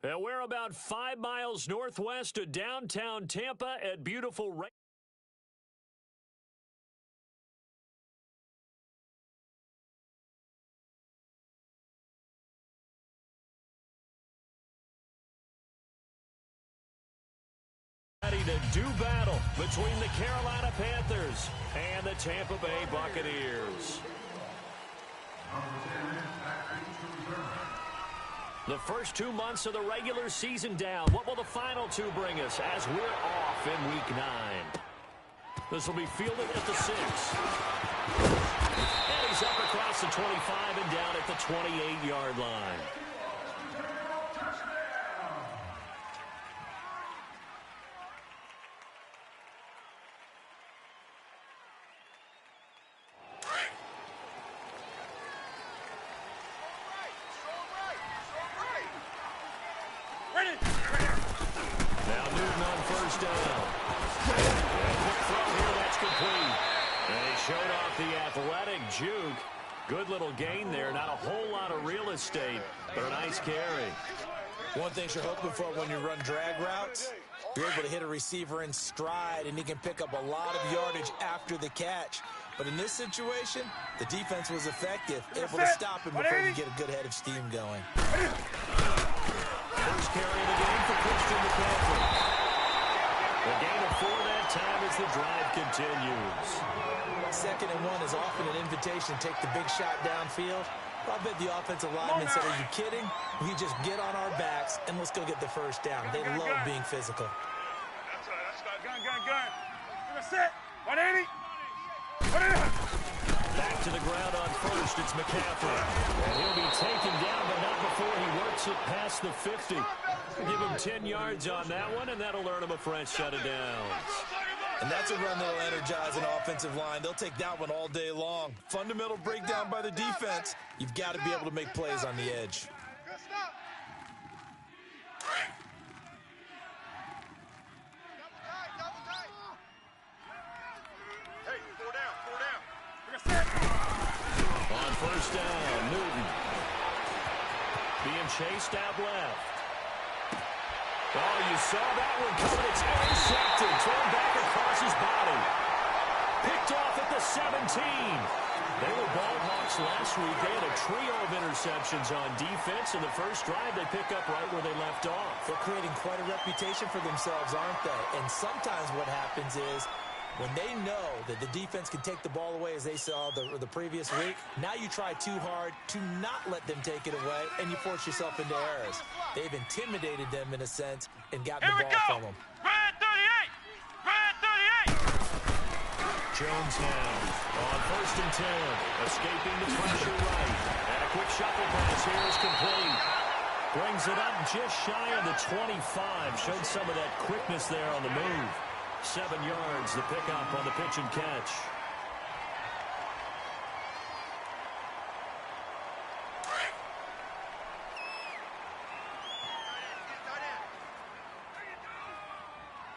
And we're about 5 miles northwest of downtown Tampa at beautiful ready to do battle between the Carolina Panthers and the Tampa Bay Buccaneers. The first 2 months of the regular season down. What will the final 2 bring us as we're off in Week 9? This will be fielded at the 6. And he's up across the 25 and down at the 28-yard line. Now Newton on first down. And quick throw here, that's complete. And he showed off the athletic juke. Good little gain there. Not a whole lot of real estate, but a nice carry. One thing you're hoping for when you run drag routes, you're able to hit a receiver in stride, and he can pick up a lot of yardage after the catch. But in this situation, the defense was effective, able to stop him before you get a good head of steam going. First carry of the game for Christian McCaffrey. The gain of 4 that time as the drive continues. 2nd and 1 is often an invitation to take the big shot downfield. I bet the offensive lineman said, are you kidding? We just get on our backs and let's go get the first down. They love being physical. That's right. Gun. Give a set. 180. Back to the ground on first. It's McCaffrey. And he'll be taken down, but not before he works it past the 50. Give him 10 yards on that one, and that'll earn him a fresh set of downs. And that's a run that'll energize an offensive line. They'll take that one all day long. Fundamental breakdown by the defense. You've got to be able to make plays on the edge. Good stop. Double tight. Hey, 4 down. Bring a set. On first down, Newton. Being chased out left. Oh, you saw that one coming. It's intercepted. Thrown back across his body. Picked off at the 17. They were ball hawks last week. They had a trio of interceptions on defense. In the first drive, they pick up right where they left off. They're creating quite a reputation for themselves, aren't they? And sometimes what happens is when they know that the defense can take the ball away, as they saw the previous week, now you try too hard to not let them take it away, and you force yourself into errors. They've intimidated them, in a sense, and gotten the ball from them. Red 38. Jones now on first and 10. Escaping the pressure right. And a quick shuffle pass here is complete. Brings it up just shy of the 25. Showed some of that quickness there on the move. 7 yards, the pickup on the pitch and catch.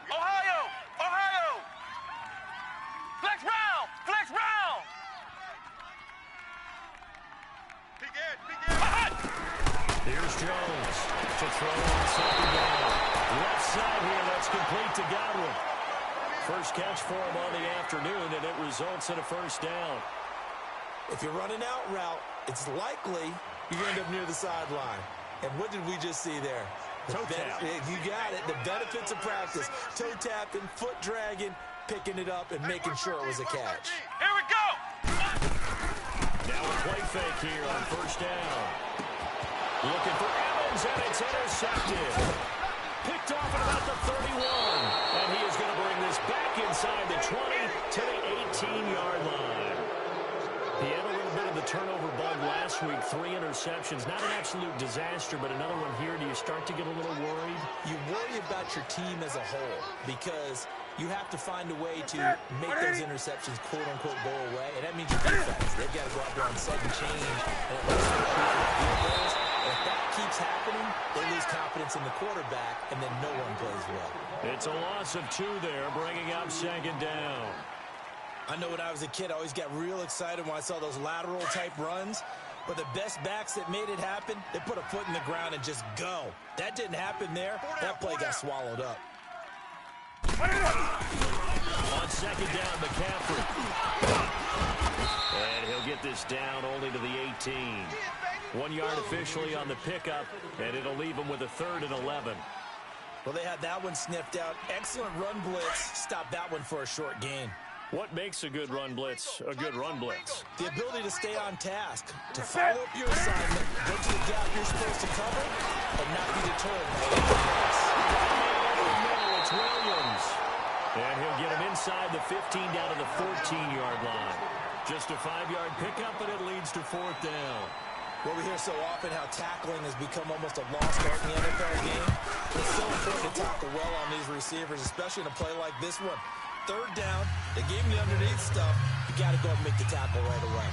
Ohio! Flex round! Here's Jones to throw on second down. Left side here, that's complete to Godwin. First catch for him on the afternoon, and it results in a first down. If you're running out route, it's likely you're going to end up near the sideline. And what did we just see there? Toe tap. You got it. The benefits of practice. Toe tapping, foot dragging, picking it up, and making sure it was a catch. Here we go! Now a play fake here on first down. Looking for Evans, and it's intercepted. Picked off at about the 31. And he is going to bring this back inside the 20 to the 18-yard line. He had a little bit of the turnover bug last week. 3 interceptions. Not an absolute disaster, but another one here. Do you start to get a little worried? You worry about your team as a whole because you have to find a way to make those interceptions, quote-unquote, go away. And that means your defense. They've got to go out there and set and change and at least get field goals. And if that keeps happening, they lose confidence in the quarterback, and then no one plays well. It's a loss of 2 there, bringing up second down. I know when I was a kid, I always got real excited when I saw those lateral-type runs. But the best backs that made it happen, they put a foot in the ground and just go. That didn't happen there. That play got swallowed up. On second down, McCaffrey. And he'll get this down only to the 18. 1 yard officially on the pickup, and it'll leave him with a 3rd and 11. Well, they had that one sniffed out. Excellent run blitz. Stop that one for a short gain. What makes a good run blitz a good run blitz? The ability to stay on task, to follow up your assignment, go to the gap you're supposed to cover, and not be deterred by No, it's Williams. And he'll get him inside the 15 down to the 14-yard line. Just a 5-yard pickup, but it leads to 4th down. Well, we hear so often how tackling has become almost a lost art in the NFL game. It's so important to tackle well on these receivers, especially in a play like this one. 3rd down, they gave him the underneath stuff. You got to go and make the tackle right away.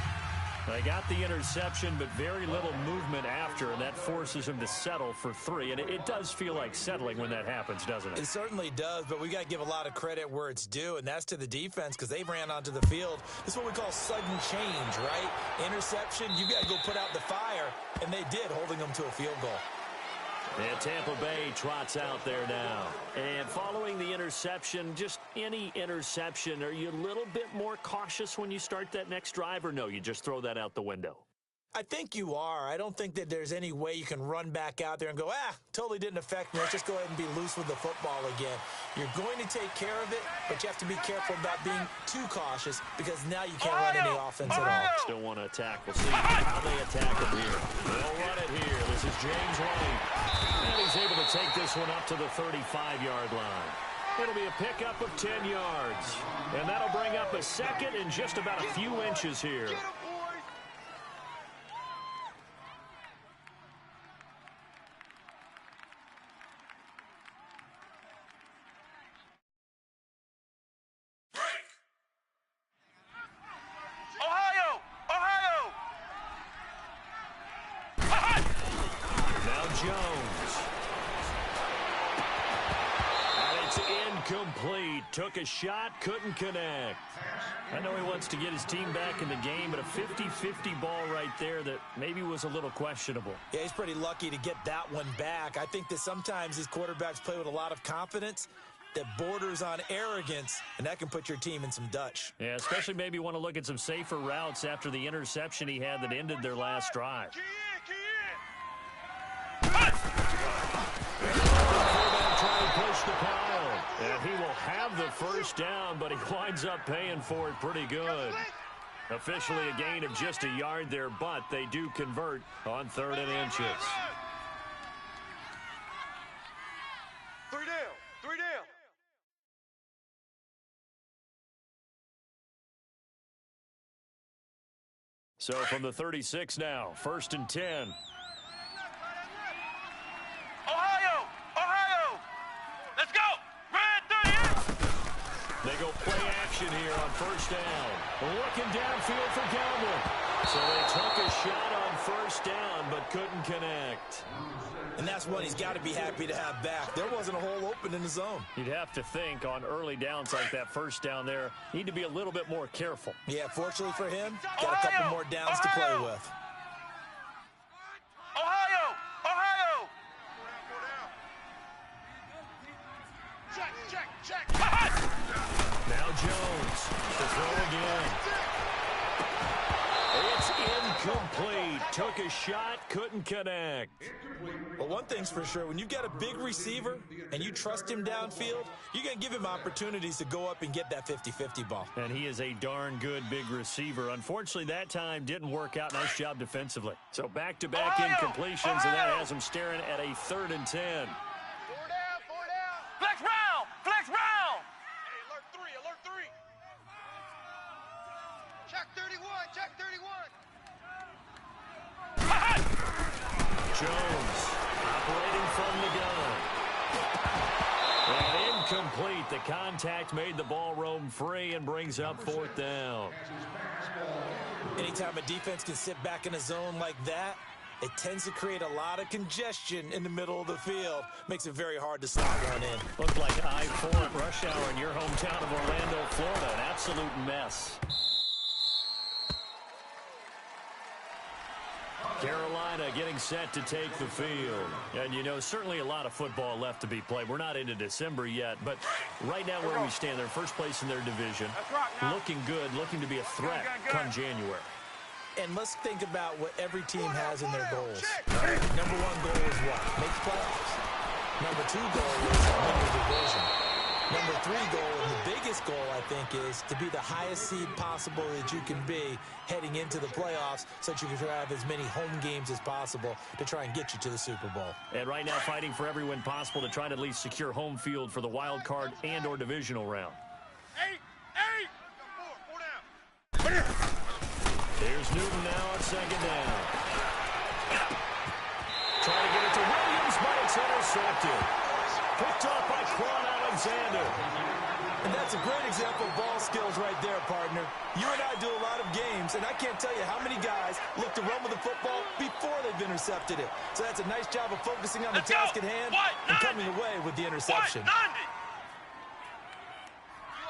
They got the interception, but very little movement after, and that forces him to settle for 3. And it does feel like settling when that happens, doesn't it? It certainly does, but we got to give a lot of credit where it's due, and that's to the defense because they ran onto the field. This is what we call sudden change, right? Interception, you got to go put out the fire, and they did, holding them to a field goal. And Tampa Bay trots out there now. And following the interception, just any interception, are you a little bit more cautious when you start that next drive, or no, you just throw that out the window? I think you are. I don't think that there's any way you can run back out there and go, totally didn't affect me. Let's just go ahead and be loose with the football again. You're going to take care of it, but you have to be careful about being too cautious because now you can't run any offense at all. Still want to attack. We'll see how they attack him here. They'll run it here. This is James White. And he's able to take this one up to the 35-yard line. It'll be a pickup of 10 yards. And that'll bring up a 2nd and just about a few inches here. Took a shot, couldn't connect. I know he wants to get his team back in the game, but a 50-50 ball right there that maybe was a little questionable. Yeah, he's pretty lucky to get that one back. I think that sometimes these quarterbacks play with a lot of confidence that borders on arrogance, and that can put your team in some Dutch. Yeah, especially maybe want to look at some safer routes after the interception he had that ended their last drive. Trying to push the pile. And he will have the 1st down, but he winds up paying for it pretty good. Officially a gain of just a yard there, but they do convert on 3rd and inches. 3 down. 3 down. So from the 36 now, 1st and 10. They go play action here on 1st down. Looking downfield for Gamble. So they took a shot on 1st down, but couldn't connect. And that's one he's got to be happy to have back. There wasn't a hole open in the zone. You'd have to think on early downs like that 1st down there, need to be a little bit more careful. Yeah, fortunately for him, got a couple more downs to play with. Ohio! Check. Now Jones to throw again. It's incomplete. Took a shot, couldn't connect. Well, one thing's for sure. When you've got a big receiver and you trust him downfield, you're going to give him opportunities to go up and get that 50-50 ball. And he is a darn good big receiver. Unfortunately, that time didn't work out. Nice job defensively. So back-to-back incompletions, and that has him staring at a 3rd and 10. 4 down. Flex round. Hey, alert 3. Check 31. Jones operating from the gun. And incomplete. The contact made the ball roam free and brings up 4th down. Anytime a defense can sit back in a zone like that, it tends to create a lot of congestion in the middle of the field. Makes it very hard to slot one in. Looked like I-4 at rush hour in your hometown of Orlando, Florida. An absolute mess. Carolina getting set to take the field. And, you know, certainly a lot of football left to be played. We're not into December yet, but right now where we stand, they're first place in their division. Looking good, looking to be a threat come January. And let's think about what every team has in their goals. Number one goal is what? Make the playoffs. Number two goal is win the division. Number three goal, and the biggest goal, I think, is to be the highest seed possible that you can be heading into the playoffs so that you can have as many home games as possible to try and get you to the Super Bowl. And right now fighting for every win possible to try to at least secure home field for the wild card and or divisional round. Here's Newton now on second down. Trying to get it to Williams, but it's intercepted. Picked off by Quan Alexander. And that's a great example of ball skills right there, partner. You and I do a lot of games, and I can't tell you how many guys look to run with the football before they've intercepted it. So that's a nice job of focusing on the task at hand and coming away with the interception. You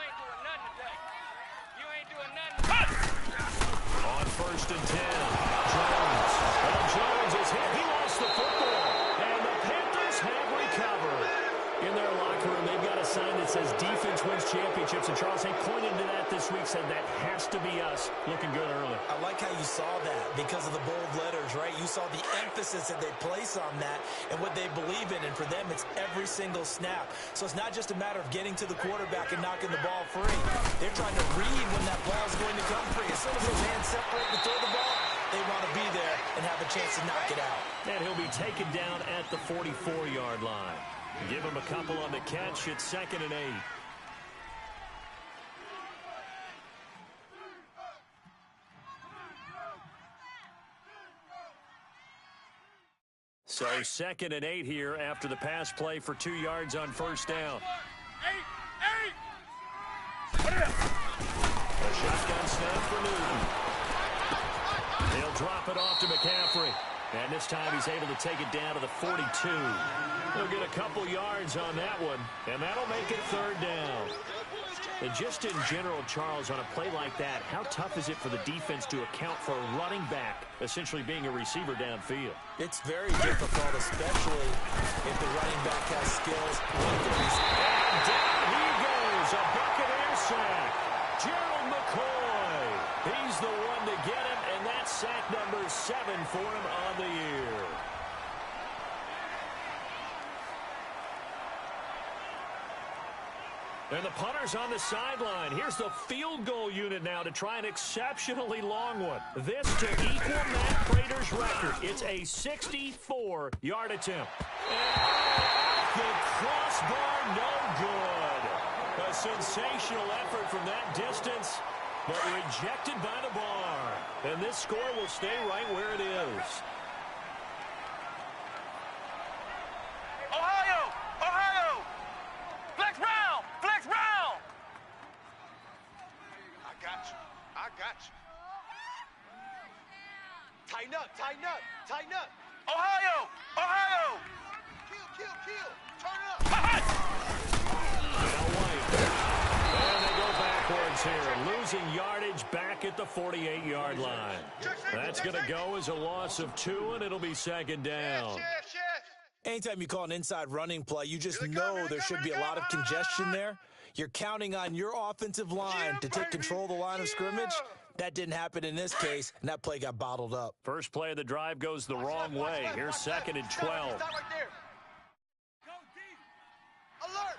ain't doing nothing today. You ain't doing nothing. On 1st and 10, Jones. Well, Jones is hit. He lost the football. And the Panthers have recovered. In their locker room, they've got a sign that says defense wins championships. And Charles, they pointed to that this week, said that has to be us. Looking good early. I like how you saw that because of the bold letters, right? You saw the emphasis that they place on that and what they believe in. And for them, it's every single snap. So it's not just a matter of getting to the quarterback and knocking the ball free. They're trying to read when that ball is going to come free. As soon as those hands separate to throw the ball, they want to be there and have a chance to knock it out. And he'll be taken down at the 44-yard line. Give him a couple on the catch. It's 2nd and 8. So 2nd and 8 here after the pass play for 2 yards on 1st down. A shotgun snap for Newton. He'll drop it off to McCaffrey. And this time he's able to take it down to the 42. He'll get a couple yards on that one, and that'll make it 3rd down. And just in general, Charles, on a play like that, how tough is it for the defense to account for a running back essentially being a receiver downfield? It's very difficult, especially if the running back has skills. And down he goes, a Buccaneers sack. Gerald McCoy. He's the one to get him, and that's sack number 7 for him on the year. And the punter's on the sideline. Here's the field goal unit now to try an exceptionally long one. This to equal Matt Prater's record. It's a 64-yard attempt. And the crossbar, no good. A sensational effort from that distance, but rejected by the bar. And this score will stay right where it is. Ohio! Ohio! Flex round! Flex round! I got you. I got you. Tighten up, tighten up, tighten up. Ohio! Ohio! Kill. Turn it up. And they go backwards here, losing yardage back at the 48-yard line. That's going to go as a loss of 2, and it'll be 2nd down. Yes. Anytime you call an inside running play, you just know there should be a lot of congestion there. You're counting on your offensive line to take control of the line of scrimmage. That didn't happen in this case, and that play got bottled up. First play of the drive goes the wrong way. Here's 2nd and 12. Stop right there. Alert!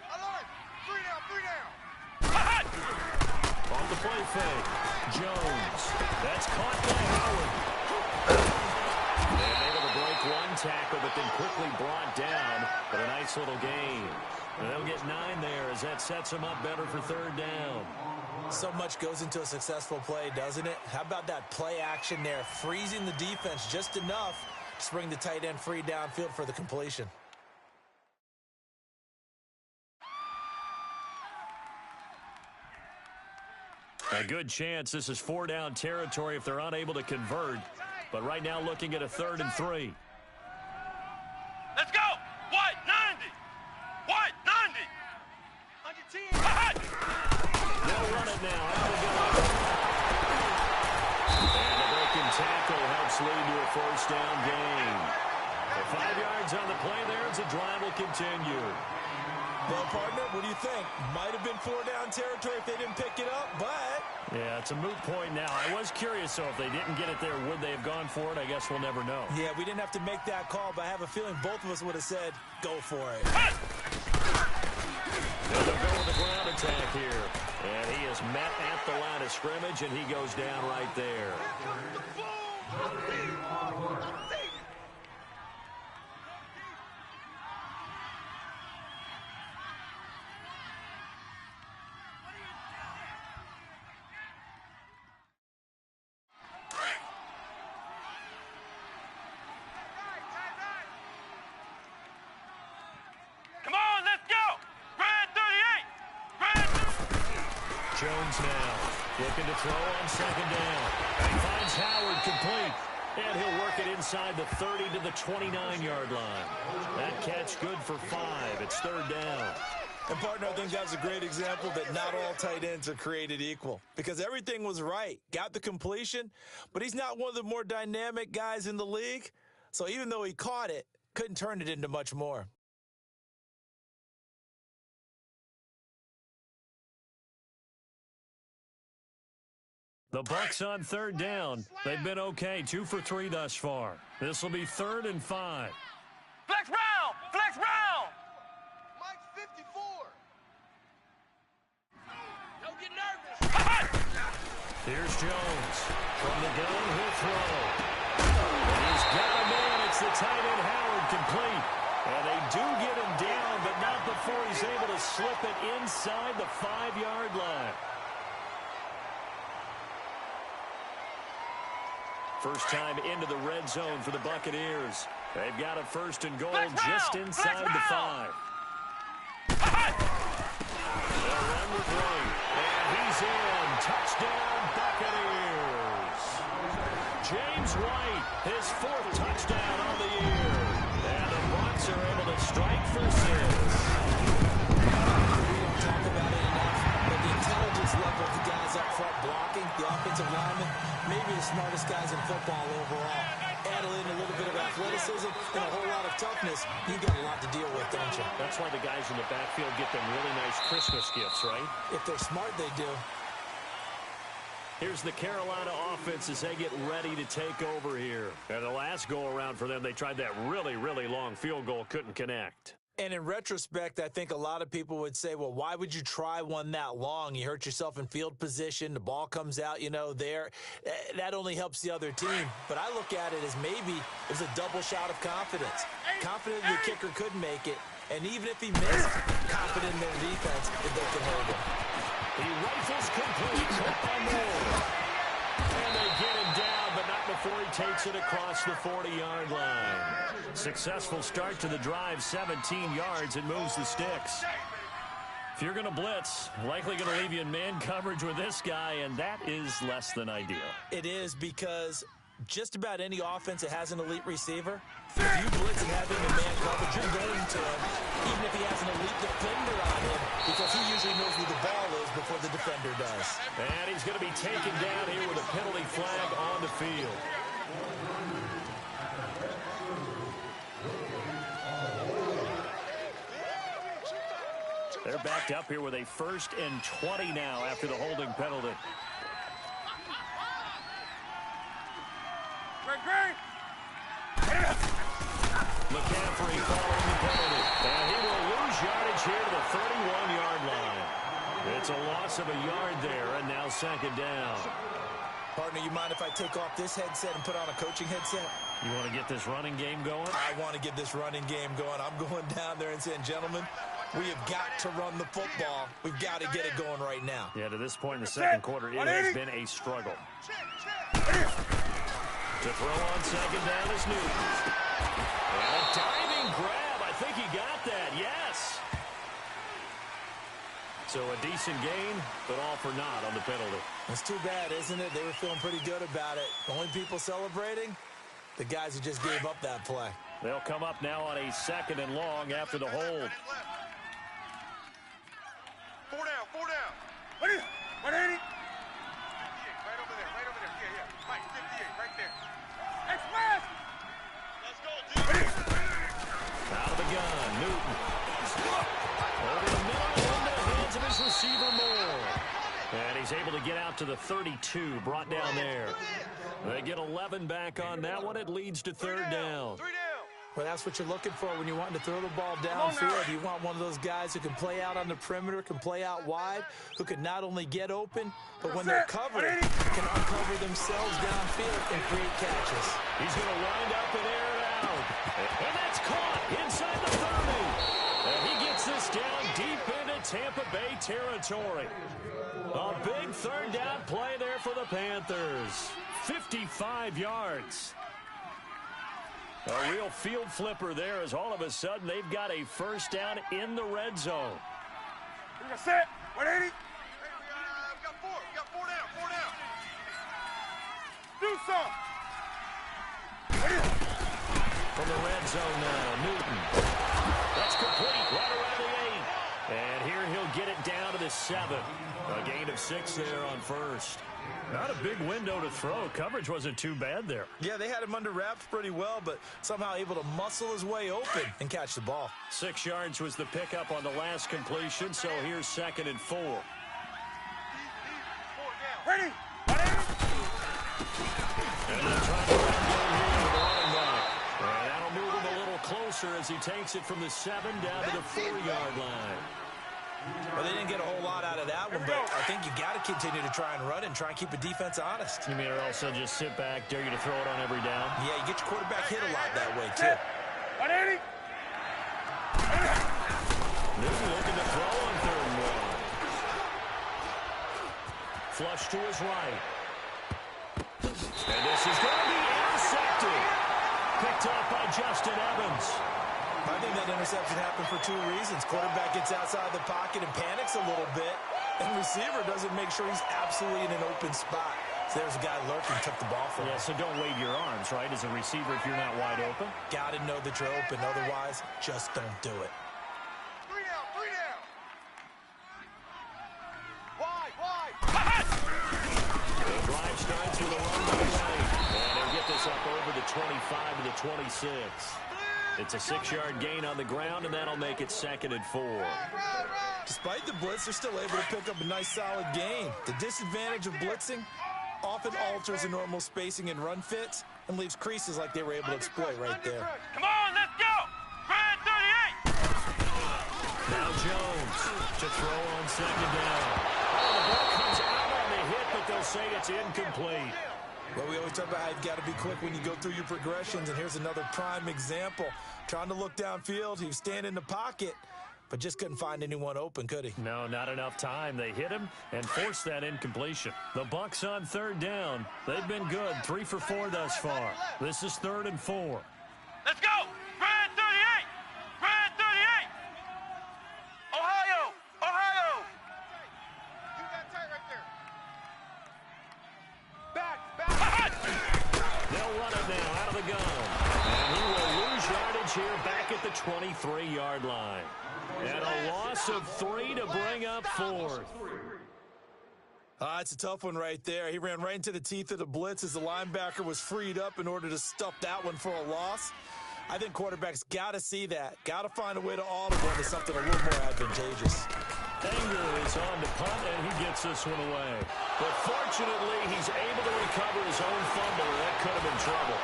3 down. On the play fake, Jones. That's caught by Howard. And able to break one tackle, but then quickly brought down. But a nice little gain. And they'll get 9 there as that sets them up better for 3rd down. So much goes into a successful play, doesn't it? How about that play action there, freezing the defense just enough to bring the tight end free downfield for the completion. A good chance this is 4-down territory if they're unable to convert. But right now looking at a 3rd and 3. Let's go! White, 90! White, 90! 110! They'll run it now. Out of the gun. And a broken tackle helps lead to a 1st down. What do you think? Might have been 4-down territory if they didn't pick it up, but... Yeah, it's a moot point now. I was curious, so if they didn't get it there, would they have gone for it? I guess we'll never know. Yeah, we didn't have to make that call, but I have a feeling both of us would have said, go for it. And they'll go with the ground attack here. And he is met at the line of scrimmage, and he goes down right there. Jones now looking to throw on second down. He finds Howard complete. And he'll work it inside the 30 to the 29-yard line. That catch good for 5. It's third down. And, partner, I think that's a great example that not all tight ends are created equal. Because everything was right. Got the completion, but he's not one of the more dynamic guys in the league. So even though he caught it, couldn't turn it into much more. The Bucs on third down. They've been okay, 2 for 3 thus far. This will be 3rd and 5. Flex round! Flex round! Mike's 54. Don't get nervous. Here's Jones. From the gun, he'll throw. And he's got a man. It's the tight end, Howard, complete. And they do get him down, but not before he's able to slip it inside the 5-yard line. First time into the red zone for the Buccaneers. They've got a 1st and goal just inside the 5. They'll run with White. And he's in. Touchdown, Buccaneers. James White, his 4th touchdown on the year. And the Bucs are able to strike for 6. We don't talk about it enough, but the intelligence level of the guys up front blocking, the offensive linemen, maybe the smartest guys in football overall. Add in a little bit of athleticism and a whole lot of toughness, you got a lot to deal with, don't you? That's why the guys in the backfield get them really nice Christmas gifts, right? If they're smart, they do. Here's the Carolina offense as they get ready to take over here. And the last go-around for them, they tried that really, really long field goal, couldn't connect. And in retrospect, I think a lot of people would say, well, why would you try one that long? You hurt yourself in field position. The ball comes out, there. That only helps the other team. But I look at it as maybe it's a double shot of confidence. Confident your kicker could make it. And even if he missed, confident in their defense that they can hold him. He rifles complete. And they get him down, but not before he takes it across the 40-yard line. Successful start to the drive, 17 yards, and moves the sticks. If you're going to blitz, likely going to leave you in man coverage with this guy, and that is less than ideal. It is, because just about any offense that has an elite receiver, if you blitz and have him in man coverage, you're going to him, even if he has an elite defender on him, because he usually knows where the ball is before the defender does. And he's going to be taken down here with a penalty flag on the field. They're backed up here with a 1st and 20 now after the holding penalty. McCaffrey following the penalty. And he will lose yardage here to the 31-yard line. It's a loss of a yard there, and now 2nd down. Partner, you mind if I take off this headset and put on a coaching headset? You want to get this running game going? I want to get this running game going. I'm going down there and saying, gentlemen, we have got to run the football. We've got to get it going right now. Yeah, to this point in the 2nd quarter, it has been a struggle. To throw on 2nd down is Newton. And a diving grab. I think he got that. Yes. So a decent gain, but all for naught on the penalty. It's too bad, isn't it? They were feeling pretty good about it. The only people celebrating, the guys who just gave up that play. They'll come up now on a 2nd and long after the hold. 4 down, 4 down. 180. 58, right over there, yeah. Mike, 58, right there. Express. Let's go, dude. Out of the gun, Newton. Over the middle. he's able to get out to the 32, brought down there. They get 11 back on that one. It leads to third down. 3 down. Well, that's what you're looking for when you're wanting to throw the ball downfield. You want one of those guys who can play out on the perimeter, can play out wide, who can not only get open, but when they're covered, can uncover themselves downfield and create catches. He's going to wind up and air it out. And that's caught inside the 30. And he gets this down deep into Tampa Bay territory. A big third down play there for the Panthers. 55 yards. A real field flipper there as all of a sudden they've got a first down in the red zone. We're going to set. 180. Hey, we got 4. We got 4 down. 4 down. Do some. From the red zone now, Newton. That's complete right around the 8. And here he'll get it down to the 7. A gain of 6 there on first. Not a big window to throw. Coverage wasn't too bad there. Yeah, they had him under wraps pretty well, but somehow able to muscle his way open and catch the ball. 6 yards was the pickup on the last completion, so here's 2nd and 4. 4 down. Ready. 180. And they're trying to run down here with the running back. And that'll move him a little closer as he takes it from the 7 down to the 4-yard line. Well, they didn't get a whole lot out of that one, but I think you got to continue to try and run and try and keep a defense honest. You mean or also just sit back, dare you to throw it on every down? Yeah, you get your quarterback hit a lot that way, too. 180. Newton looking to throw on 3rd and 1. Flush to his right. And this is going to be intercepted. Picked off by Justin Evans. I think that interception happened for 2 reasons. Quarterback gets outside the pocket and panics a little bit, and receiver doesn't make sure he's absolutely in an open spot. So there's a guy lurking, took the ball from him. Yeah, so don't wave your arms, right, as a receiver if you're not wide open. Got to know that you're open. Otherwise, just don't do it. 3 down. 3 down. Wide. The drive starts with a run to the right. And they'll get this up over the 25 to the 26. It's a 6-yard gain on the ground, and that'll make it 2nd and 4. Despite the blitz, they're still able to pick up a nice, solid gain. The disadvantage of blitzing often alters the normal spacing and run fits and leaves creases like they were able to exploit right there. Come on, let's go. Red 38. Now Jones to throw on 2nd down. Oh, the ball comes out on the hit, but they'll say it's incomplete. Well, we always talk about how you've got to be quick when you go through your progressions, and here's another prime example. Trying to look downfield, he was standing in the pocket, but just couldn't find anyone open, could he? No, not enough time. They hit him and forced that incompletion. The Bucs on 3rd down. They've been good, 3 for 4 thus far. This is 3rd and 4. Let's go. Red 38. Red 38. Ohio. Keep that tight right there. Back. They'll run it now out of the gun. And he will lose yardage here back at the 23-yard line. And a loss of 3 to bring up 4th. It's a tough one right there. He ran right into the teeth of the blitz as the linebacker was freed up in order to stuff that one for a loss. I think quarterbacks got to see that. Got to find a way to audible into something a little more advantageous. Anger is on to punt, and he gets this one away. But fortunately, he's able to recover his own fumble. That could have been trouble.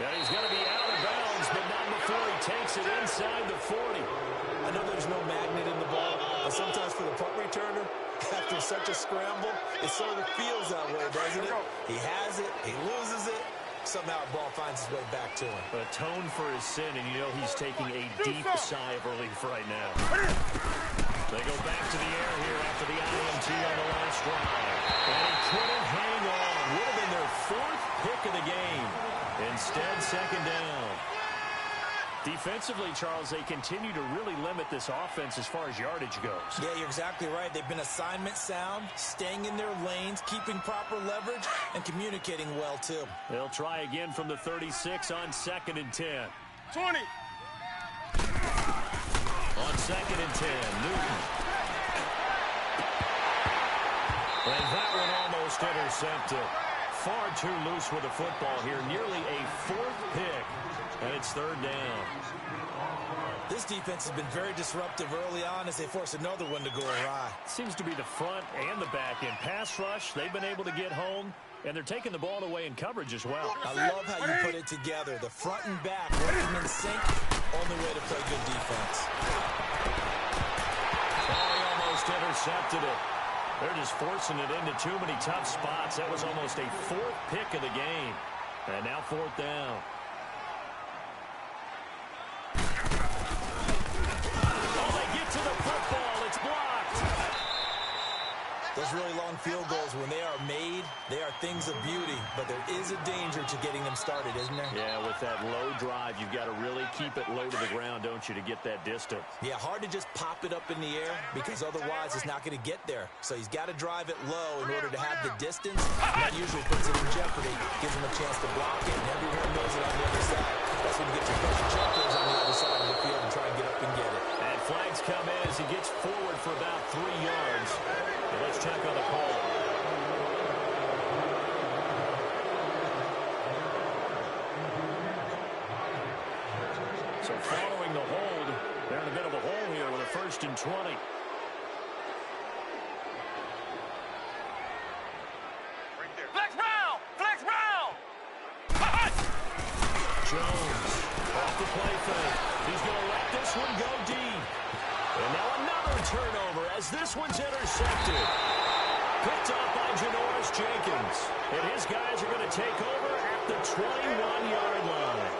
Yeah, he's going to be out of bounds, but not before he takes it inside the 40. I know there's no magnet in the ball, but sometimes for the punt returner, after such a scramble, it sort of feels that way, doesn't it? He has it, he loses it, somehow the ball finds its way back to him. Atone for his sin, and you know he's taking a deep sigh of relief right now. They go back to the air here after the INT on the last drive. And he couldn't hang on. Would have been their 4th pick of the game. Instead, 2nd down. Defensively, Charles, they continue to really limit this offense as far as yardage goes. Yeah, you're exactly right. They've been assignment sound, staying in their lanes, keeping proper leverage, and communicating well, too. They'll try again from the 36 on 2nd and 10. 20. On 2nd and 10, Newton. And that one almost intercepted. Far too loose with the football here. Nearly a 4th pick. And it's third down. This defense has been very disruptive early on as they force another one to go awry. Seems to be the front and the back end. Pass rush, they've been able to get home, and they're taking the ball away in coverage as well. I love how you put it together. The front and back working in sync, only way to play good defense. Oh, he almost intercepted it. They're just forcing it into too many tough spots. That was almost a fourth pick of the game. And now fourth down. To the football, it's blocked. Those really long field goals, when they are made, they are things of beauty, but there is a danger to getting them started, isn't there? Yeah, with that low drive, you've got to really keep it low to the ground, don't you, to get that distance. Yeah, hard to just pop it up in the air because otherwise it's not going to get there. So he's got to drive it low in order to have the distance. That usually puts it in jeopardy, gives him a chance to block it, and everyone knows it on the other side. That's when you get your pressure checkers on the other side of the field and try and get up and get it. And flags come in as he gets forward for about 3 yards. And let's check on the call. So following the hold, they're in a bit of a hole here with a 1st and 20. Flex round! Flex round! Jones off the play fake. He's going to let this one go deep. And now another turnover as this one's intercepted. Picked up by Janoris Jenkins. And his guys are going to take over at the 21-yard line.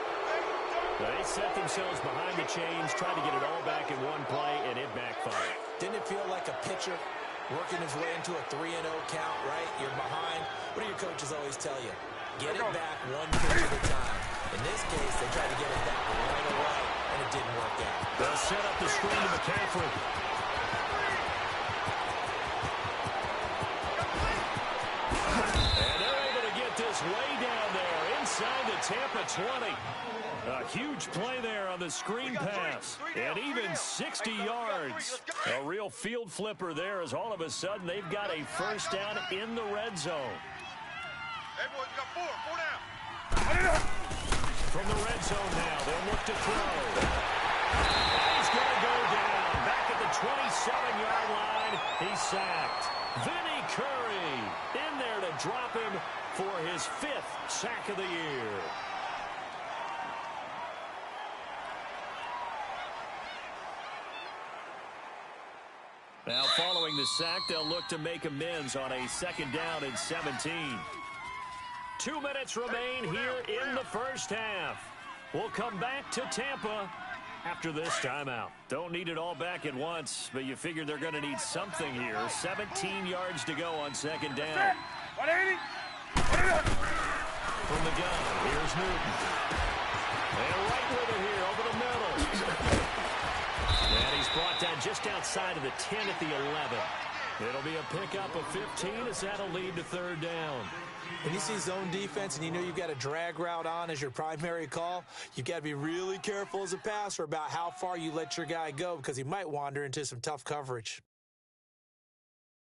They set themselves behind the chains, tried to get it all back in one play, and it backfired. Didn't it feel like a pitcher working his way into a 3-0 count, right? You're behind. What do your coaches always tell you? Get it back one pitch at a time. In this case, they tried to get it back right away, and it didn't work out. They'll set up the screen to McCaffrey. And they're able to get this way down there inside the Tampa 20. A huge play there on the screen pass. And even 60 yards. A real field flipper there as all of a sudden they've got a first down in the red zone. Hey, boys, you got four down. From the red zone now, they'll look to throw. He's going to go down. Back at the 27-yard line, he's sacked. Vinny Curry in there to drop him for his 5th sack of the year. Now, following the sack, they'll look to make amends on a 2nd down and 17. 2 minutes remain here in the first half. We'll come back to Tampa after this timeout. Don't need it all back at once, but you figure they're going to need something here. 17 yards to go on 2nd down. 180. From the gun, here's Newton. And right with it here over the middle. And he's brought down just outside of the 10 at the 11. It'll be a pickup of 15 as that'll lead to 3rd down. When you see zone defense and you know you've got a drag route on as your primary call, you've got to be really careful as a passer about how far you let your guy go because he might wander into some tough coverage.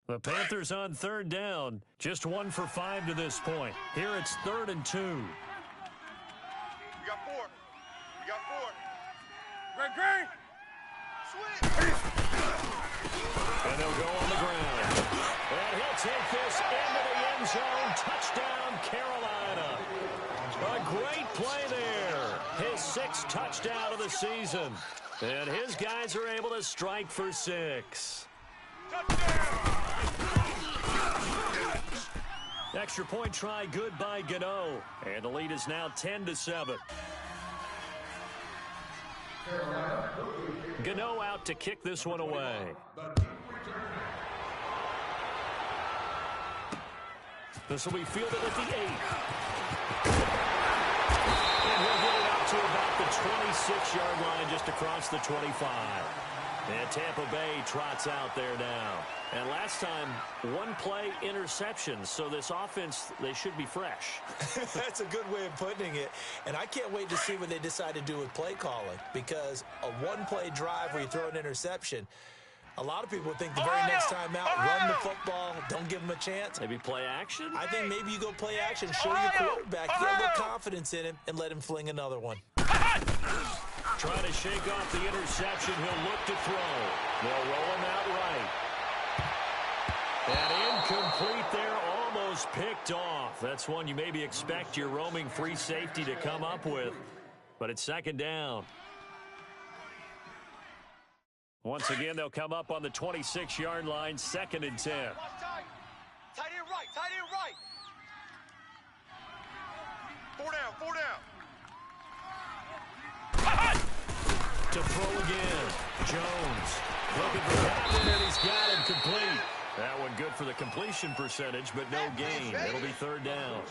The Panthers on 3rd down. Just 1 for 5 to this point. Here it's 3rd and 2. You got four. Green. And they'll go on the ground. And he'll take this into the end zone. Touchdown, Carolina. A great play there. His 6th touchdown of the season. And his guys are able to strike for 6. Extra point try good by Gano. And the lead is now 10-7. Gano out to kick this one away. This will be fielded at the 8. And he'll get it out to about the 26-yard line just across the 25. And Tampa Bay trots out there now. And last time, 1 play interception. So this offense, they should be fresh. That's a good way of putting it. And I can't wait to see what they decide to do with play calling. Because a 1-play drive where you throw an interception, a lot of people think the very next time out, run the football, don't give them a chance. Maybe play action? I think maybe you go play action, show your quarterback, get a little confidence in him, and let him fling another one. Trying to shake off the interception. He'll look to throw. They'll roll him out right. And incomplete there, almost picked off. That's one you maybe expect your roaming free safety to come up with. But it's second down. Once again, they'll come up on the 26-yard line, 2nd and 10. Tight end right, tight end right. 4 down, 4 down. To throw again. Jones looking for Godwin, and he's got him complete. That one good for the completion percentage, but no gain. It'll be 3rd down.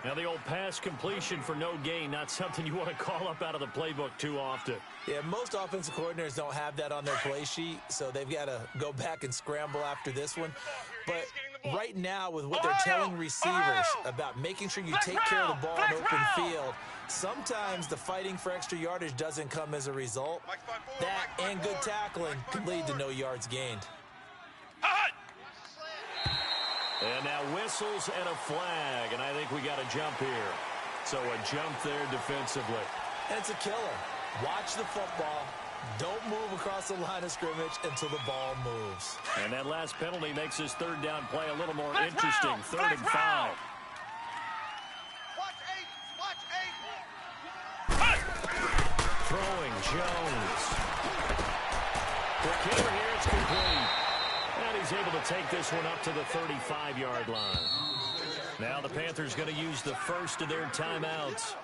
Now the old pass completion for no gain, not something you want to call up out of the playbook too often. Yeah, most offensive coordinators don't have that on their play sheet, so they've got to go back and scramble after this one. But right now, with what they're telling receivers about making sure you take care of the ball in open field, sometimes the fighting for extra yardage doesn't come as a result. That and good tackling can lead to no yards gained. And now whistles and a flag, and I think we got a jump here. So a jump there defensively. And it's a killer. Watch the football. Don't move across the line of scrimmage until the ball moves. And that last penalty makes this 3rd down play a little more interesting. 3rd and 5. Watch 8, Throwing Jones. Quick hitter here, it's complete. And he's able to take this one up to the 35-yard line. Now the Panthers going to use the first of their timeouts,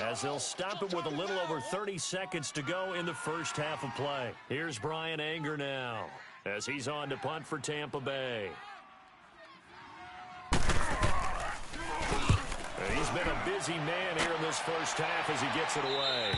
as they'll stop it with a little over 30 seconds to go in the first half of play. Here's Brian Anger now, as he's on to punt for Tampa Bay. And he's been a busy man here in this first half as he gets it away.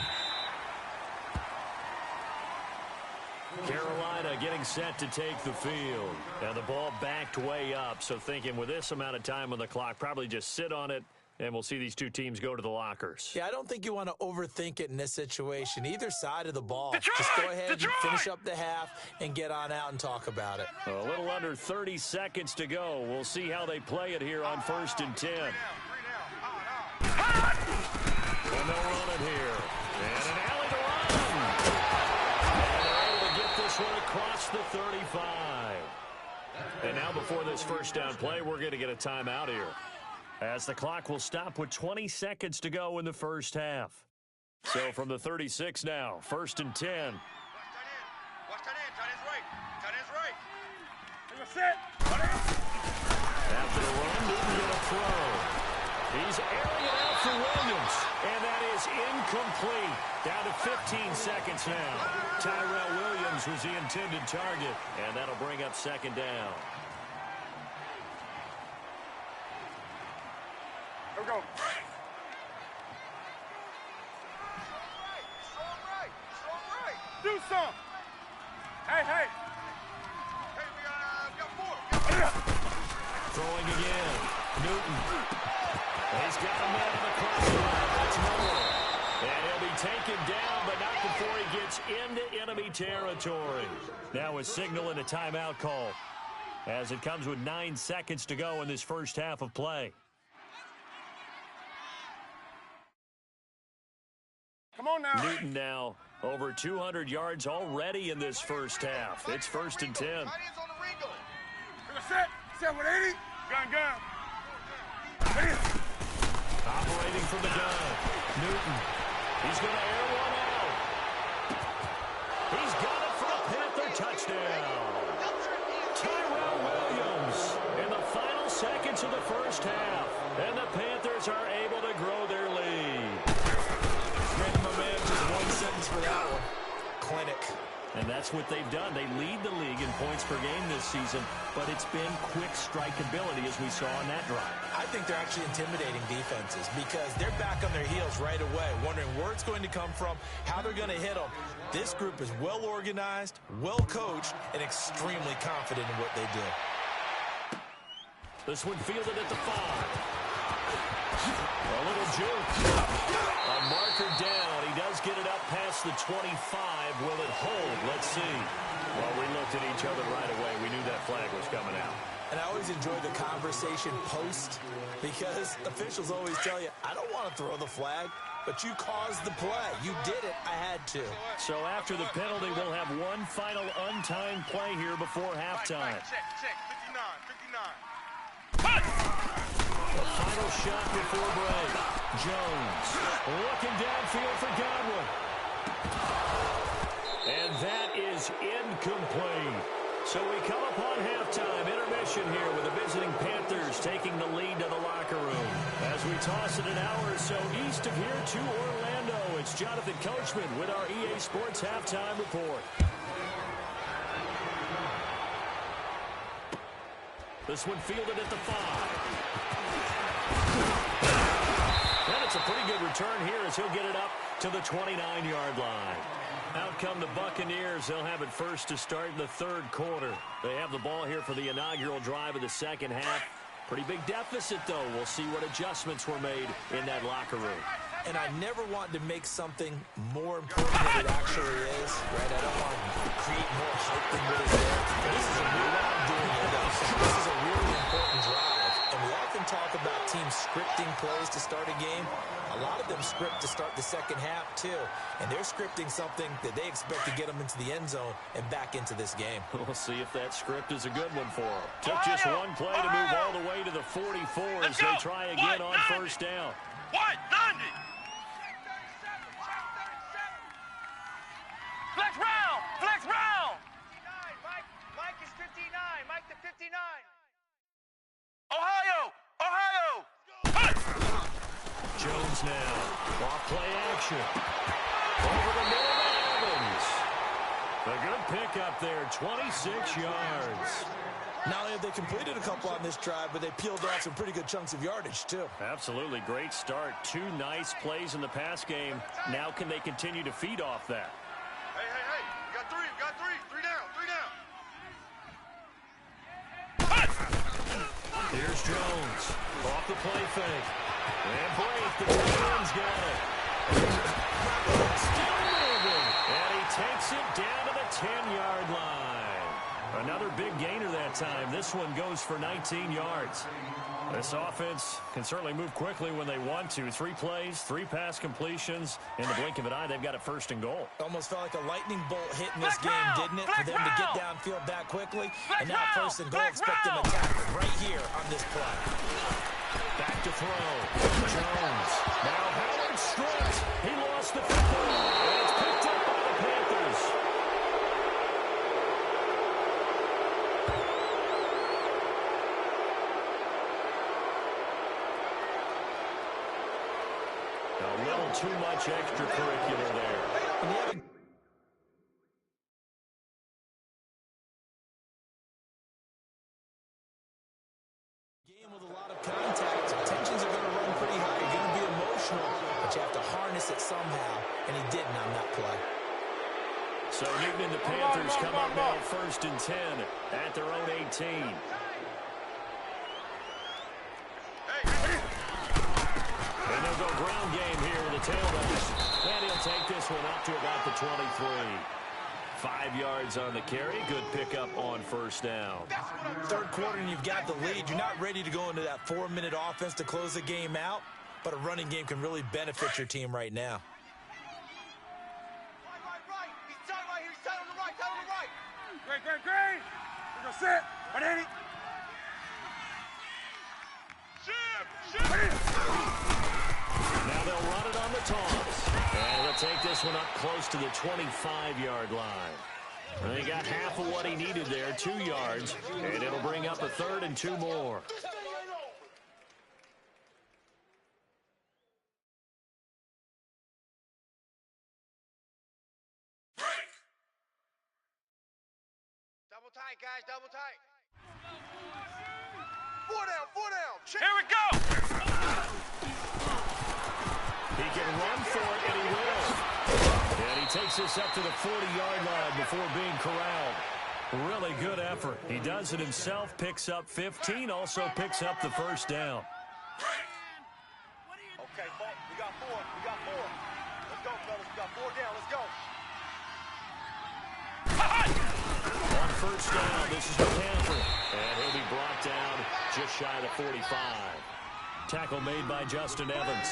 Carolina getting set to take the field. And the ball backed way up, so thinking with this amount of time on the clock, probably just sit on it, and we'll see these two teams go to the lockers. Yeah, I don't think you want to overthink it in this situation. Either side of the ball. Just go ahead and finish up the half and get on out and talk about it. A little under 30 seconds to go. We'll see how they play it here on 1st and 10. And they'll run it here. And an alley to run. And they're able to get this one across the 35. And now before this first down play, we're going to get a timeout here, as the clock will stop with 20 seconds to go in the first half. So from the 36 now, 1st and 10. Watch tight end. Watch tight end. Tight end's right. Tight end's right. After the run, Newton going to throw. He's airing it out for Williams, and that is incomplete. Down to 15 seconds now. Tyrell Williams was the intended target, and that'll bring up 2nd down. Here we go. Strong right. Do some. Hey. Hey, we got 4. Throwing again. Newton. He's got a man on the crossbar. That's more. And he'll be taken down, but not before he gets into enemy territory. Now a signal and a timeout call, as it comes with 9 seconds to go in this first half of play. Come on now. Newton now over 200 yards already in this first half. It's 1st and 10. Tight end's on the Ringo. Set 180. Gun. Operating from the gun. Newton. He's going to air one out. He's got it for a Panther touchdown. Tyrell Williams in the final seconds of the first half. And the Panthers are able to grow their lead. Brandon, my man, just one sentence for that one. Clinic. And that's what they've done. They lead the league in points per game this season, but it's been quick strike ability, as we saw on that drive. I think they're actually intimidating defenses because they're back on their heels right away, wondering where it's going to come from, how they're going to hit them. This group is well organized, well coached, and extremely confident in what they do. This one fielded at the 5. A little juke. A marker down. He does get it up past the 25. Will it hold? Let's see. Well, we looked at each other right away. We knew that flag was coming out. And I always enjoy the conversation post, because officials always tell you, I don't want to throw the flag. but you caused the play. You did it. I had to. So after the penalty, we'll have one final untimed play here before halftime. Check. 59. The final shot before break. Jones looking downfield for Godwin. And that is incomplete. So we come upon halftime intermission here with the visiting Panthers taking the lead to the locker room. As we toss it an hour or so east of here to Orlando, it's Jonathan Coachman with our EA Sports Halftime Report. This one fielded at the 5. And it's a pretty good return here as he'll get it up to the 29-yard line. Out come the Buccaneers. They'll have it first to start in the third quarter. They have the ball here for the inaugural drive of the second half. Pretty big deficit, though. We'll see what adjustments were made in that locker room. And I never want to make something more important than it actually is, right? I don't want to create more hype than what is there. But this is a real This is a really important drive. And we often talk about teams scripting plays to start a game. A lot of them script to start the second half, too. And they're scripting something that they expect to get them into the end zone and back into this game. We'll see if that script is a good one for them. Took just one play to move all the way to the 44 as they try again on first down. 190. Flex round. Mike is 59. Mike the 59. Ohio. Jones now. Off play action. Over the middle of Evans. A good pickup there, 26 yards. Not only have they completed a couple on this drive, but they peeled off some pretty good chunks of yardage, too. Absolutely. Great start. 2 nice plays in the pass game. Now can they continue to feed off that? Hey. You got 3. 3 down. Here's Jones. Off the play fake. And break. The Titans got it. Still moving. And he takes it down to the 10-yard line. Another big gainer that time. This one goes for 19 yards. This offense can certainly move quickly when they want to. 3 plays, 3 pass completions. In the blink of an eye, they've got it first and goal. Almost felt like a lightning bolt hit in this game, didn't it? For them to get downfield that quickly. And now first and goal, expect them to tackle right here on this play. Back to throw. Jones. Now Howard stripped. He lost the football. And it's picked up by the Panthers. A little too much extracurricular there. Game with a lot of contact. Tensions are going to run pretty high. You're going to be emotional, but you have to harness it somehow, and he didn't on that play. So Newton and the Panthers come up now first and 10 at their own 18. And they'll go ground game here with the tailbacks. And he'll take this one up to about the 23. 5 yards on the carry. Good pickup on first down. Third quarter and you've got the lead. You're not ready to go into that 4-minute offense to close the game out, but a running game can really benefit your team right now. Right. He's tight right here. He's tight on the right. Great. We're going to sit. 180. Now they'll run it on the toss. And he'll take this one up close to the 25-yard line. And he got half of what he needed there, 2 yards. And it'll bring up a 3rd and 2 more. Double tight, guys. Double tight. 4 down. Here we go. He can run for it, and he will. And he takes this up to the 40-yard line before being corralled. Really good effort. He does it himself, picks up 15, also picks up the first down. Okay, we got 4. Let's go, fellas. We got 4 down. Let's go. On first down, this is the Panther. And he'll be brought down just shy of the 45. Tackle made by Justin Evans.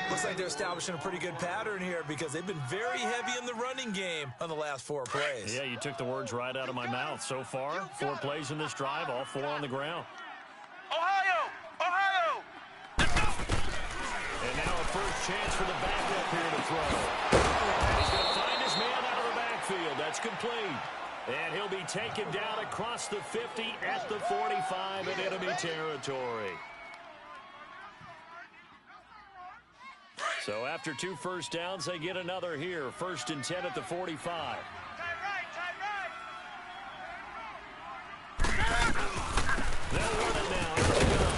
Looks like they're establishing a pretty good pattern here because they've been very heavy in the running game on the last 4 plays. Yeah, you took the words right out of my mouth. So far, 4 plays in this drive, all 4 on the ground. Ohio! Ohio! And now a first chance for the backup here to throw. And he's going to find his man out of the backfield. That's complete. And he'll be taken down across the 50 at the 45 in enemy territory. So after 2 first downs, they get another here. 1st and 10 at the 45. They'll run it now. Here they go.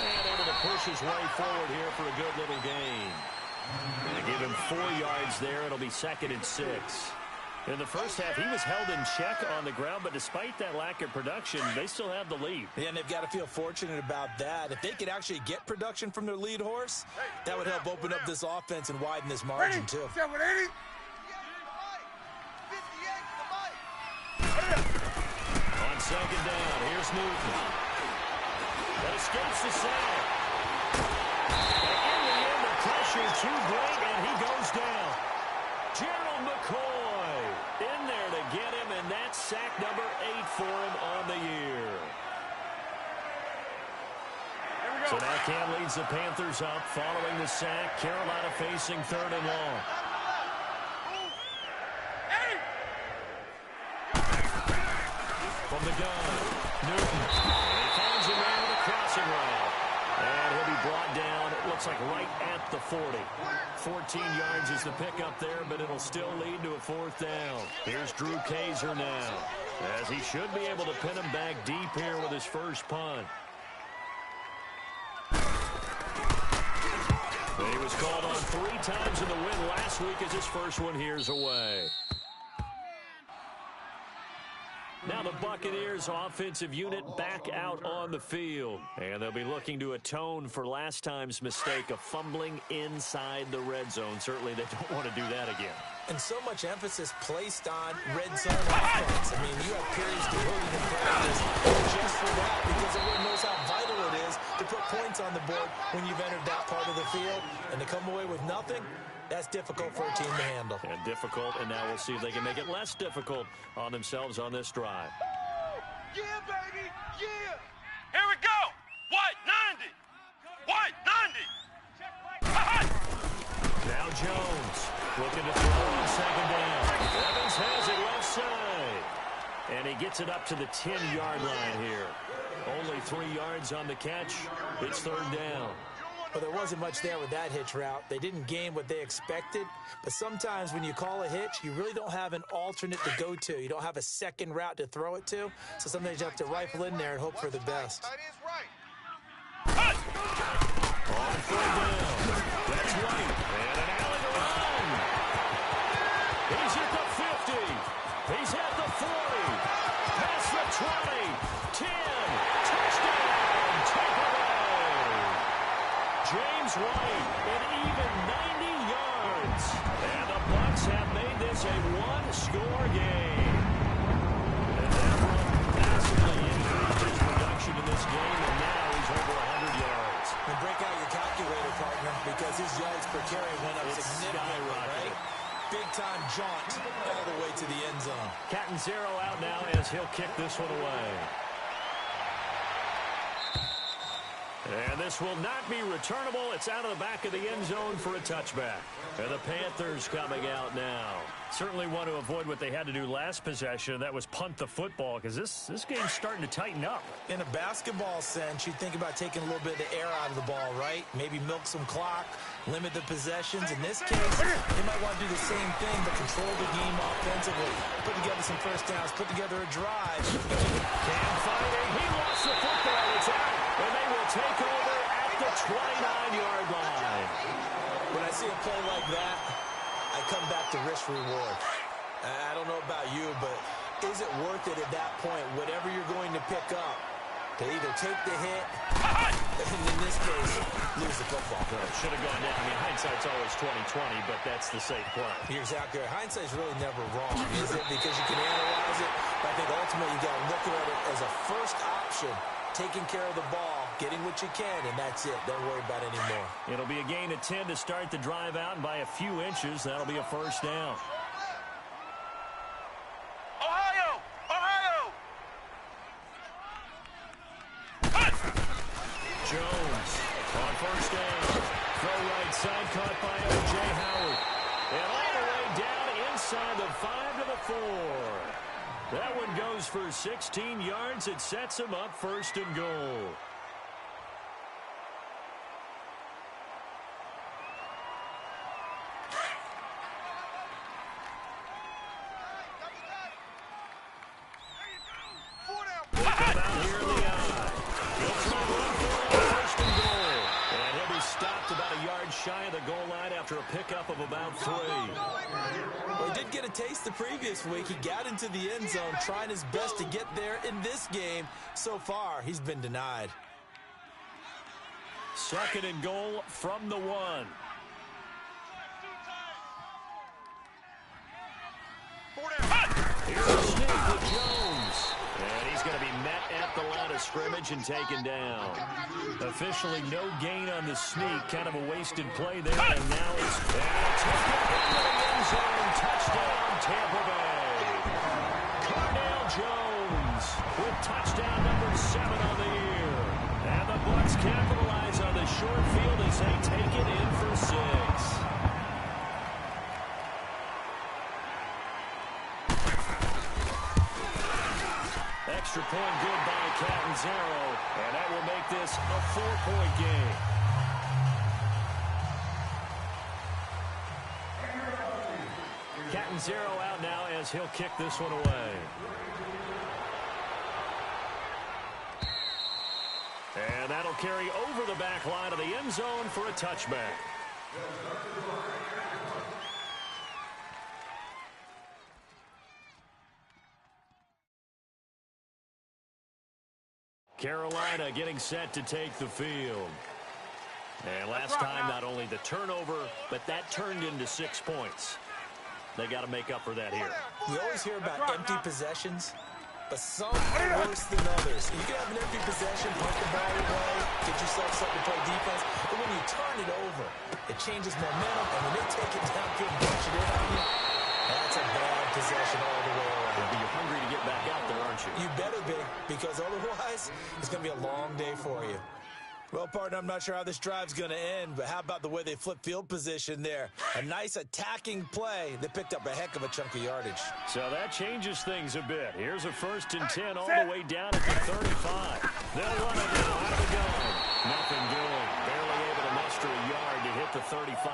And able to push his way forward here for a good little gain. And give him 4 yards there. It'll be 2nd and 6. In the first half, he was held in check on the ground, but despite that lack of production, they still have the lead. Yeah, and they've got to feel fortunate about that. If they could actually get production from their lead horse, that would help open up this offense and widen this margin, too. On 2nd down, here's Newton. That escapes the sack. And in the end, the pressure too great, and he goes down. Gerald McCoy in there to get him, and that's sack number 8 for him on the year. So now Cam leads the Panthers up following the sack. Carolina facing 3rd and long. From the gun, Newton. And he finds a man with a crossing route. And he'll be brought down, it looks like right at the 40. 14 yards is the pickup there, but it'll still lead to a 4th down. Here's Drew Kaiser now, as he should be able to pin him back deep here with his first punt. He was called on 3 times in the win last week as his first one here's away. Now the Buccaneers offensive unit back out on the field. And they'll be looking to atone for last time's mistake of fumbling inside the red zone. Certainly they don't want to do that again. And so much emphasis placed on red zone offense. I mean, you have periods devoted in practice just for that because everyone knows how vital it is to put points on the board when you've entered that part of the field. And to come away with nothing, that's difficult for a team to handle. And difficult, and now we'll see if they can make it less difficult on themselves on this drive. Yeah, baby! Yeah! Here we go! White 90! White 90! Now Jones looking to throw on 2nd down. Evans has it left side. And he gets it up to the 10-yard line here. Only 3 yards on the catch. It's 3rd down. Well, there wasn't much there with that hitch route. They didn't gain what they expected. But sometimes when you call a hitch, you really don't have an alternate to go to. You don't have a second route to throw it to. So sometimes you have to rifle in there and hope for the best. On 3rd down. That's right. And an alley to run. He's at the 50. He's at the 40. Past the 20. 10. Touchdown. Take away. James White, an even 90 yards. And the Bucs have made this a 1-score game. And that run massively increased his production in this game, and now he's over 100 yards. And break out your calculator, partner, because his yards per carry went up significantly, right? Big-time jaunt all the way to the end zone. Cat and 0 out now as he'll kick this one away. And this will not be returnable. It's out of the back of the end zone for a touchback. And the Panthers coming out now. Certainly want to avoid what they had to do last possession. That was punt the football because this game's starting to tighten up. In a basketball sense, you think about taking a little bit of the air out of the ball, right? Maybe milk some clock, limit the possessions. In this case, they might want to do the same thing but control the game offensively. Put together some first downs, put together a drive. Cam fighting. He lost the football. It's out. And they will take over at the 29-yard line. When I see a play like that, I come back to risk-reward. I don't know about you, but is it worth it at that point, whatever you're going to pick up, to either take the hit, and in this case, lose the football? Should have gone down. I mean, hindsight's always 20/20, but that's the safe play. You're exactly right. Hindsight's really never wrong, is it? Because you can analyze it, but I think ultimately you got to look at it as a first option taking care of the ball, getting what you can, and that's it. Don't worry about it anymore. It'll be a gain of 10 to start the drive out, and by a few inches, that'll be a first down. Ohio! Ohio! Jones on first down. Throw right side, caught by O.J. Howard. And all the way down inside the 5 to the 4. That one goes for 16 yards. It sets him up first and goal. Come out here in the eye. He'll try to run for it on first and goal. And he'll be stopped about a yard shy of the goal line after a pickup of about 3. Well, he did get a taste the previous week. He got into the end zone trying his best to get there in this game. So far, he's been denied. Second and goal from the 1. Here's a sneak with Jones. And he's going to be met at the line of scrimmage and taken down. Officially no gain on the sneak. Kind of a wasted play there. And now it's taken into the end zone. Touchdown, Tampa Bay. Cardale Jones with touchdown number 7 on the year. And the Bucs capitalize on the short field as they take it in for 6. Extra point good by Catanzaro, and that will make this a 4-point game. Catanzaro out now as he'll kick this one away. And that'll carry over the back line of the end zone for a touchback. Carolina getting set to take the field. And last time, not only the turnover, but that turned into 6 points. They got to make up for that here. You always hear about empty possessions, but some are worse than others. You can have an empty possession, punt the ball away, get yourself something to play defense, but when you turn it over, it changes momentum, and when they take it downfield and punch it in on you, that's a bad possession all the way around. You're hungry to get back out there, aren't you? You better be, because otherwise, it's going to be a long day for you. Well, partner, I'm not sure how this drive's going to end, but how about the way they flip field position there? A nice attacking play. They picked up a heck of a chunk of yardage. So that changes things a bit. Here's a 1st and 10 all the way down at the 35. They'll run it now out of the gun. Nothing doing. Barely able to muster a yard to hit the 35.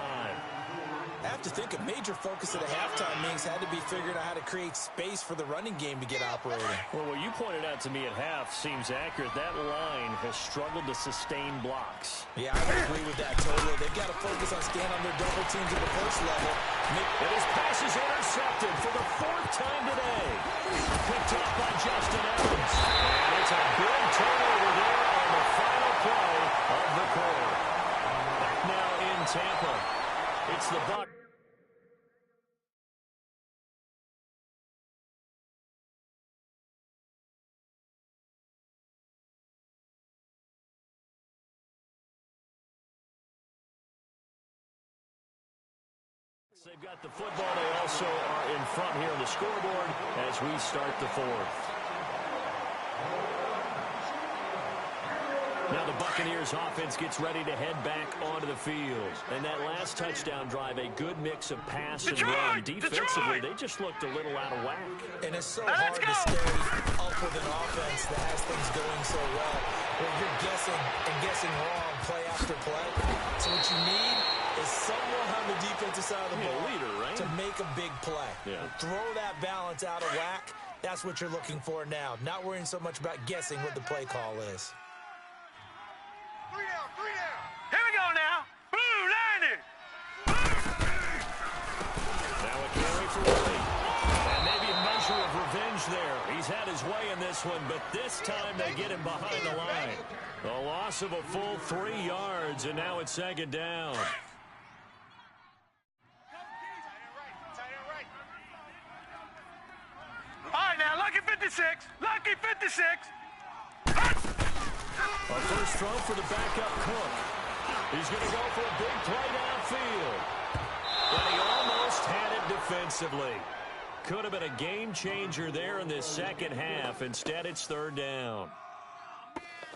I have to think a major focus of the halftime meetings had to be figuring out how to create space for the running game to get operating. Well, what you pointed out to me at half seems accurate. That line has struggled to sustain blocks. Yeah, I would agree with that totally. They've got to focus on staying on their double teams at the first level. And his pass is intercepted for the 4th time today. Picked off by Justin Evans. And it's a big turnover there on the final play of the quarter. Back now in Tampa. It's the Bucs. They've got the football. They also are in front here on the scoreboard as we start the 4th. Now the Buccaneers offense gets ready to head back onto the field. And that last touchdown drive, a good mix of pass and run. Defensively, they just looked a little out of whack. And it's so hard to stay up with an offense that has things going so well, where you're guessing and guessing wrong play after play. So what you need is someone on the defensive side of the ball leader, right? to make a big play. Yeah. Throw that balance out of whack. That's what you're looking for now. Not worrying so much about guessing what the play call is. 3 down, 3 down. Here we go now. Blue, 90. Now a carry for Willie. And maybe a measure of revenge there. He's had his way in this one, but this time they get him behind the line. A loss of a full 3 yards, and now it's 2nd down. All right, now, lucky 56. Lucky 56. A first throw for the backup Cook. He's going to go for a big play downfield. And he almost had it defensively. Could have been a game changer there in this second half. Instead, it's third down.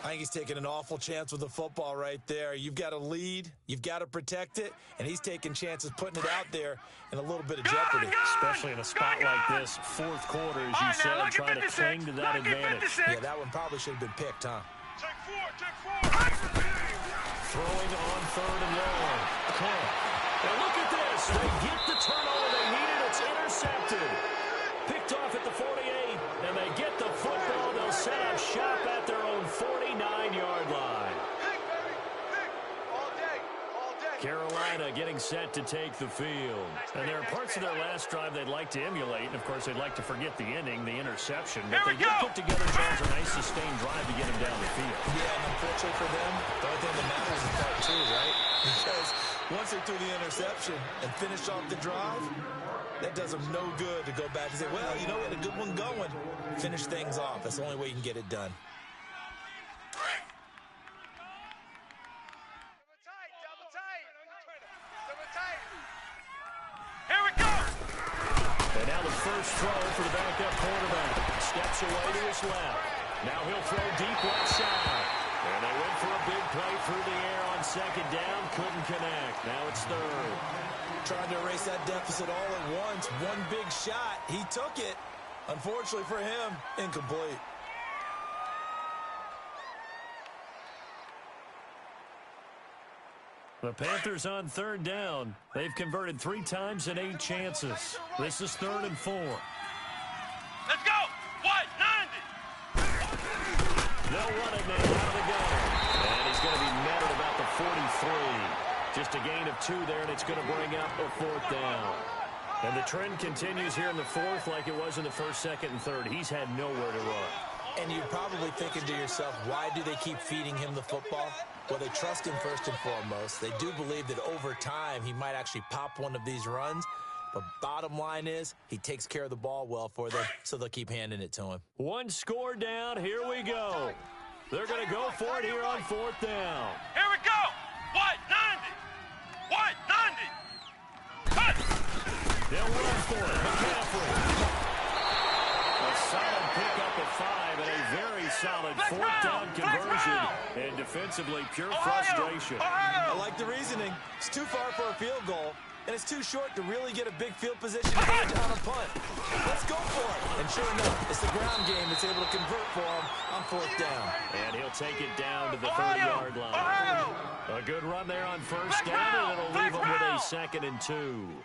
I think he's taking an awful chance with the football right there. You've got to lead, you've got to protect it, and he's taking chances putting it out there in a a little bit of jeopardy. Especially in a spot like this, fourth quarter, as you said, trying to cling to that advantage. Yeah, that one probably should have been picked, huh? Take four. Throwing on third and long. Cook. And look at this. They get the turnover they needed. It's intercepted. Picked off at the 48, and they get the football. They'll set up shop at their own 49-yard line. Carolina getting set to take the field. And there are parts of their last drive they'd like to emulate. And, of course, they'd like to forget the ending, the interception. But they did put together, Charles, a nice sustained drive to get them down the field. Yeah, and unfortunately for them, the only thing that matters is part two, right? Because once they threw the interception and finished off the drive, that does them no good to go back and say, well, you know, we had a good one going. Finish things off. That's the only way you can get it done. First throw for the backup quarterback. Steps away to his left. Now he'll throw deep right side. And they went for a big play through the air on second down. Couldn't connect. Now it's third. Trying to erase that deficit all at once. One big shot. He took it. Unfortunately for him, incomplete. The Panthers on third down. They've converted 3 times in 8 chances. This is 3rd and 4. Let's go! What? 90! They'll run it now out of the gun. And he's going to be met at about the 43. Just a gain of 2 there, and it's going to bring up a 4th down. And the trend continues here in the 4th like it was in the 1st, 2nd, and 3rd. He's had nowhere to run. And you're probably thinking to yourself, why do they keep feeding him the football? Well, they trust him first and foremost. They do believe that over time he might actually pop one of these runs. But bottom line is he takes care of the ball well for them, so they'll keep handing it to him. 1 score down. Here we go. They're going to go for it here on 4th down. Here we go. What? 90. What? 90. Cut. They'll run for it. McCaffrey. A solid pickup of 5 and a very solid 4th down conversion. And defensively, pure frustration. I like the reasoning. It's too far for a field goal, and it's too short to really get a big field position advantage on a punt. Let's go for it. And sure enough, it's the ground game that's able to convert for him on 4th down. And he'll take it down to the 30-yard line. A good run there on 1st down, and it'll leave him with a 2nd and 2.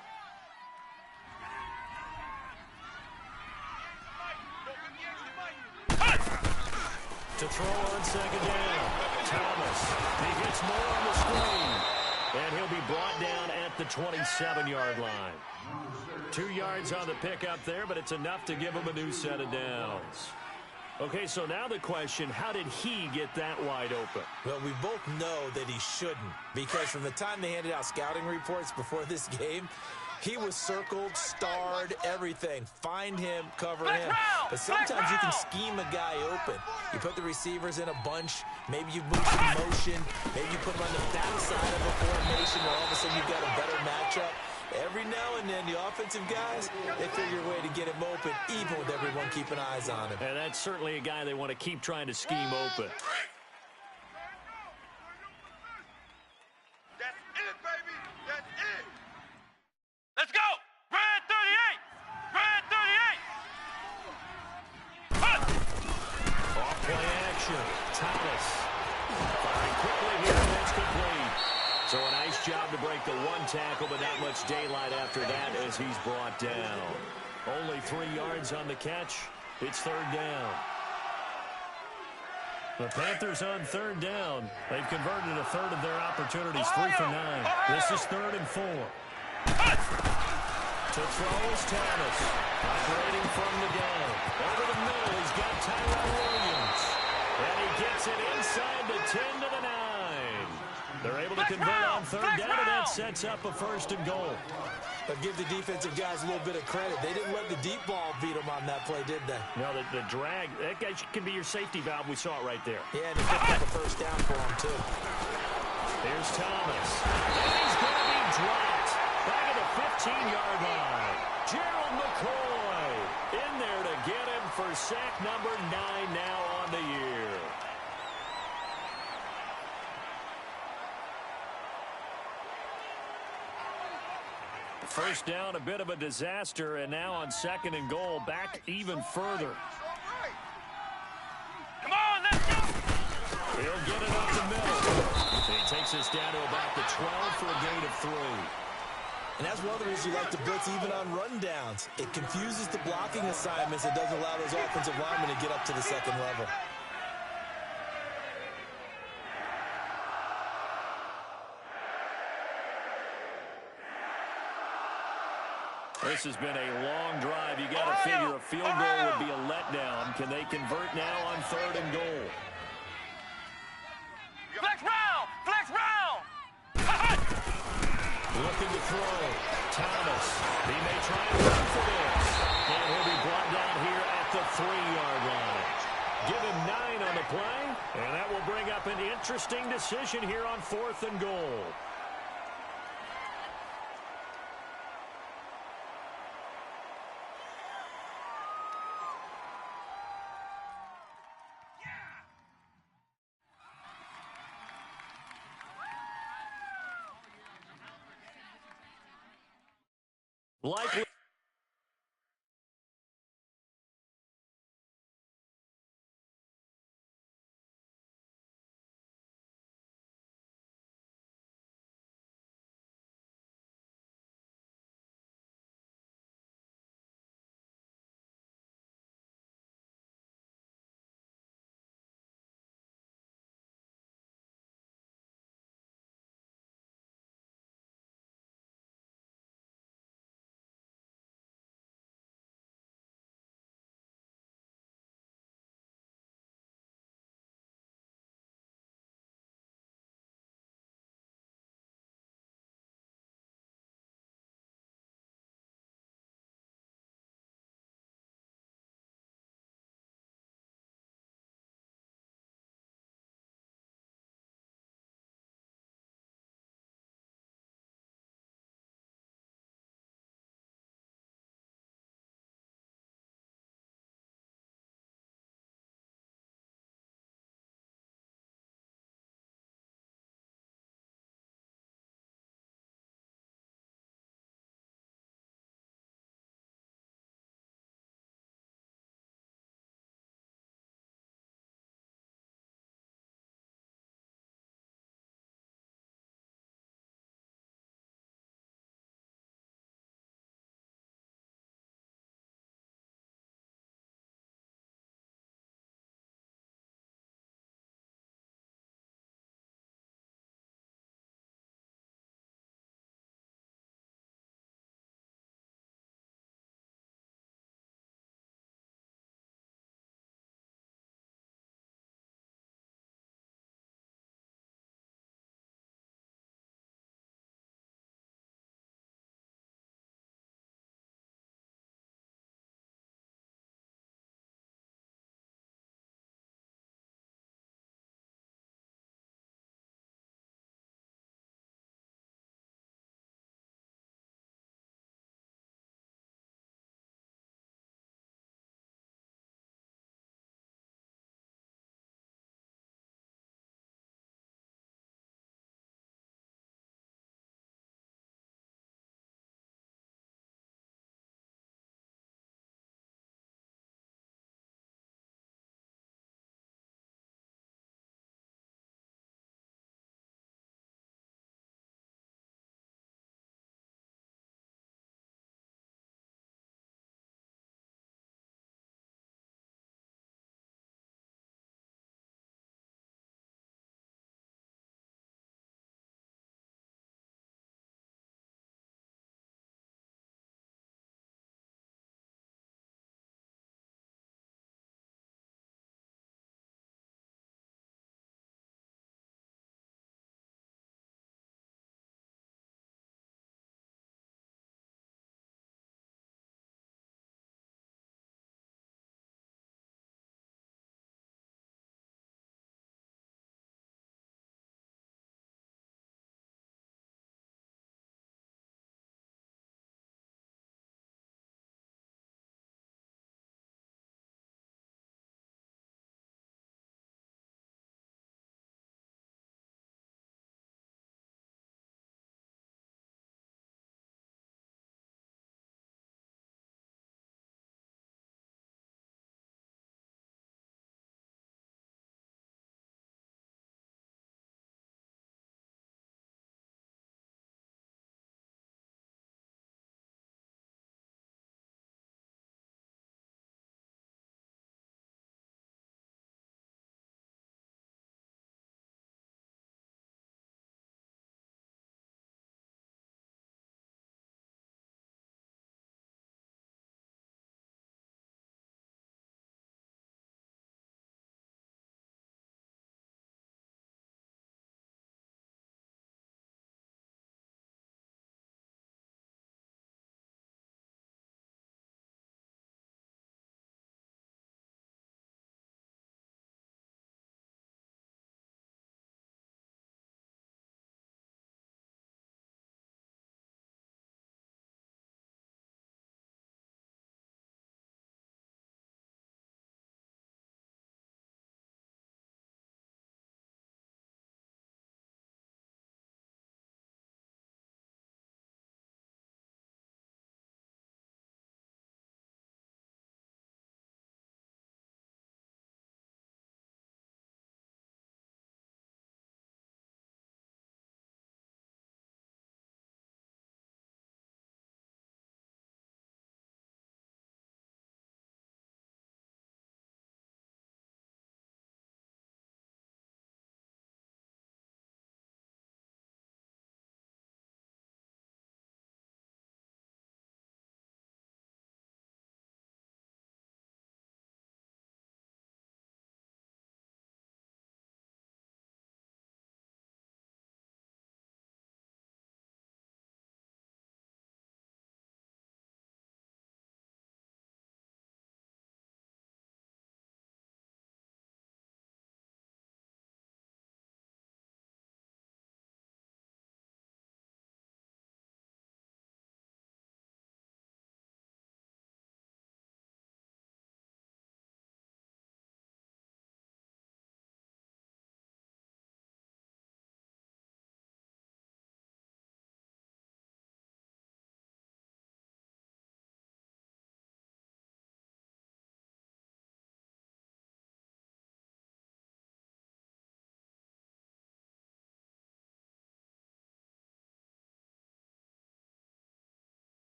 To throw on 2nd down, Thomas. He gets more on the screen. And he'll be brought down at the 27-yard line. 2 yards on the pickup there, but it's enough to give him a new set of downs. Okay, so now the question, how did he get that wide open? Well, we both know that he shouldn't, because from the time they handed out scouting reports before this game, he was circled, starred, everything. Find him, cover him. But sometimes you can scheme a guy open. You put the receivers in a bunch. Maybe you move some motion. Maybe you put them on the backside of a formation where all of a sudden you've got a better matchup. Every now and then, the offensive guys, they figure a way to get him open, even with everyone keeping eyes on him. And that's certainly a guy they want to keep trying to scheme open. That's it, baby. That's it. Let's go! Red 38! Red 38! Huh. Off play action. Thomas. Firing quickly here, and it's complete. So a nice job to break the 1 tackle, but not much daylight after that as he's brought down. Only 3 yards on the catch. It's 3rd down. The Panthers on 3rd down. They've converted a 1/3 of their opportunities, 3 for 9. This is 3rd and 4. To throw is Thomas. Operating from the gun. Over the middle, he's got Tyrell Williams. And he gets it inside the 10 to the 9. They're able to convert on 3rd down, and that sets up a 1st and goal. But give the defensive guys a little bit of credit. They didn't let the deep ball beat them on that play, did they? No, the drag, that guy can be your safety valve. We saw it right there. Yeah, and he picked up a first down for him, too. Here's Thomas. And he's going to be dropped. Back at the 15-yard line. Gerald McCoy in there to get him for sack number 9 now on the year. First down, a bit of a disaster, and now on 2nd and goal, back even further. Come on, let's go! He'll get it up the middle. He takes us down to about the 12 for a gain of 3. And that's one of the reasons you like to blitz even on rundowns. It confuses the blocking assignments. It doesn't allow those offensive linemen to get up to the second level. This has been a long drive. You got to figure a field goal would be a letdown. Can they convert now on 3rd and goal? Flex round! Flex round! Looking to throw. Thomas. He may try and run for this. And he'll be brought down here at the 3-yard line. Give him 9 on the play. And that will bring up an interesting decision here on 4th and goal. Likely.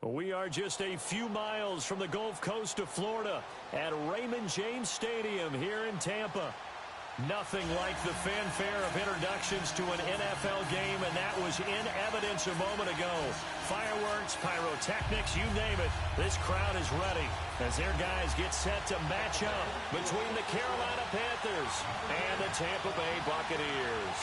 We are just a few miles from the Gulf Coast of Florida at Raymond James Stadium here in Tampa. Nothing like the fanfare of introductions to an NFL game, and that was in evidence a moment ago. Fireworks, pyrotechnics, you name it. This crowd is ready as their guys get set to match up between the Carolina Panthers and the Tampa Bay Buccaneers.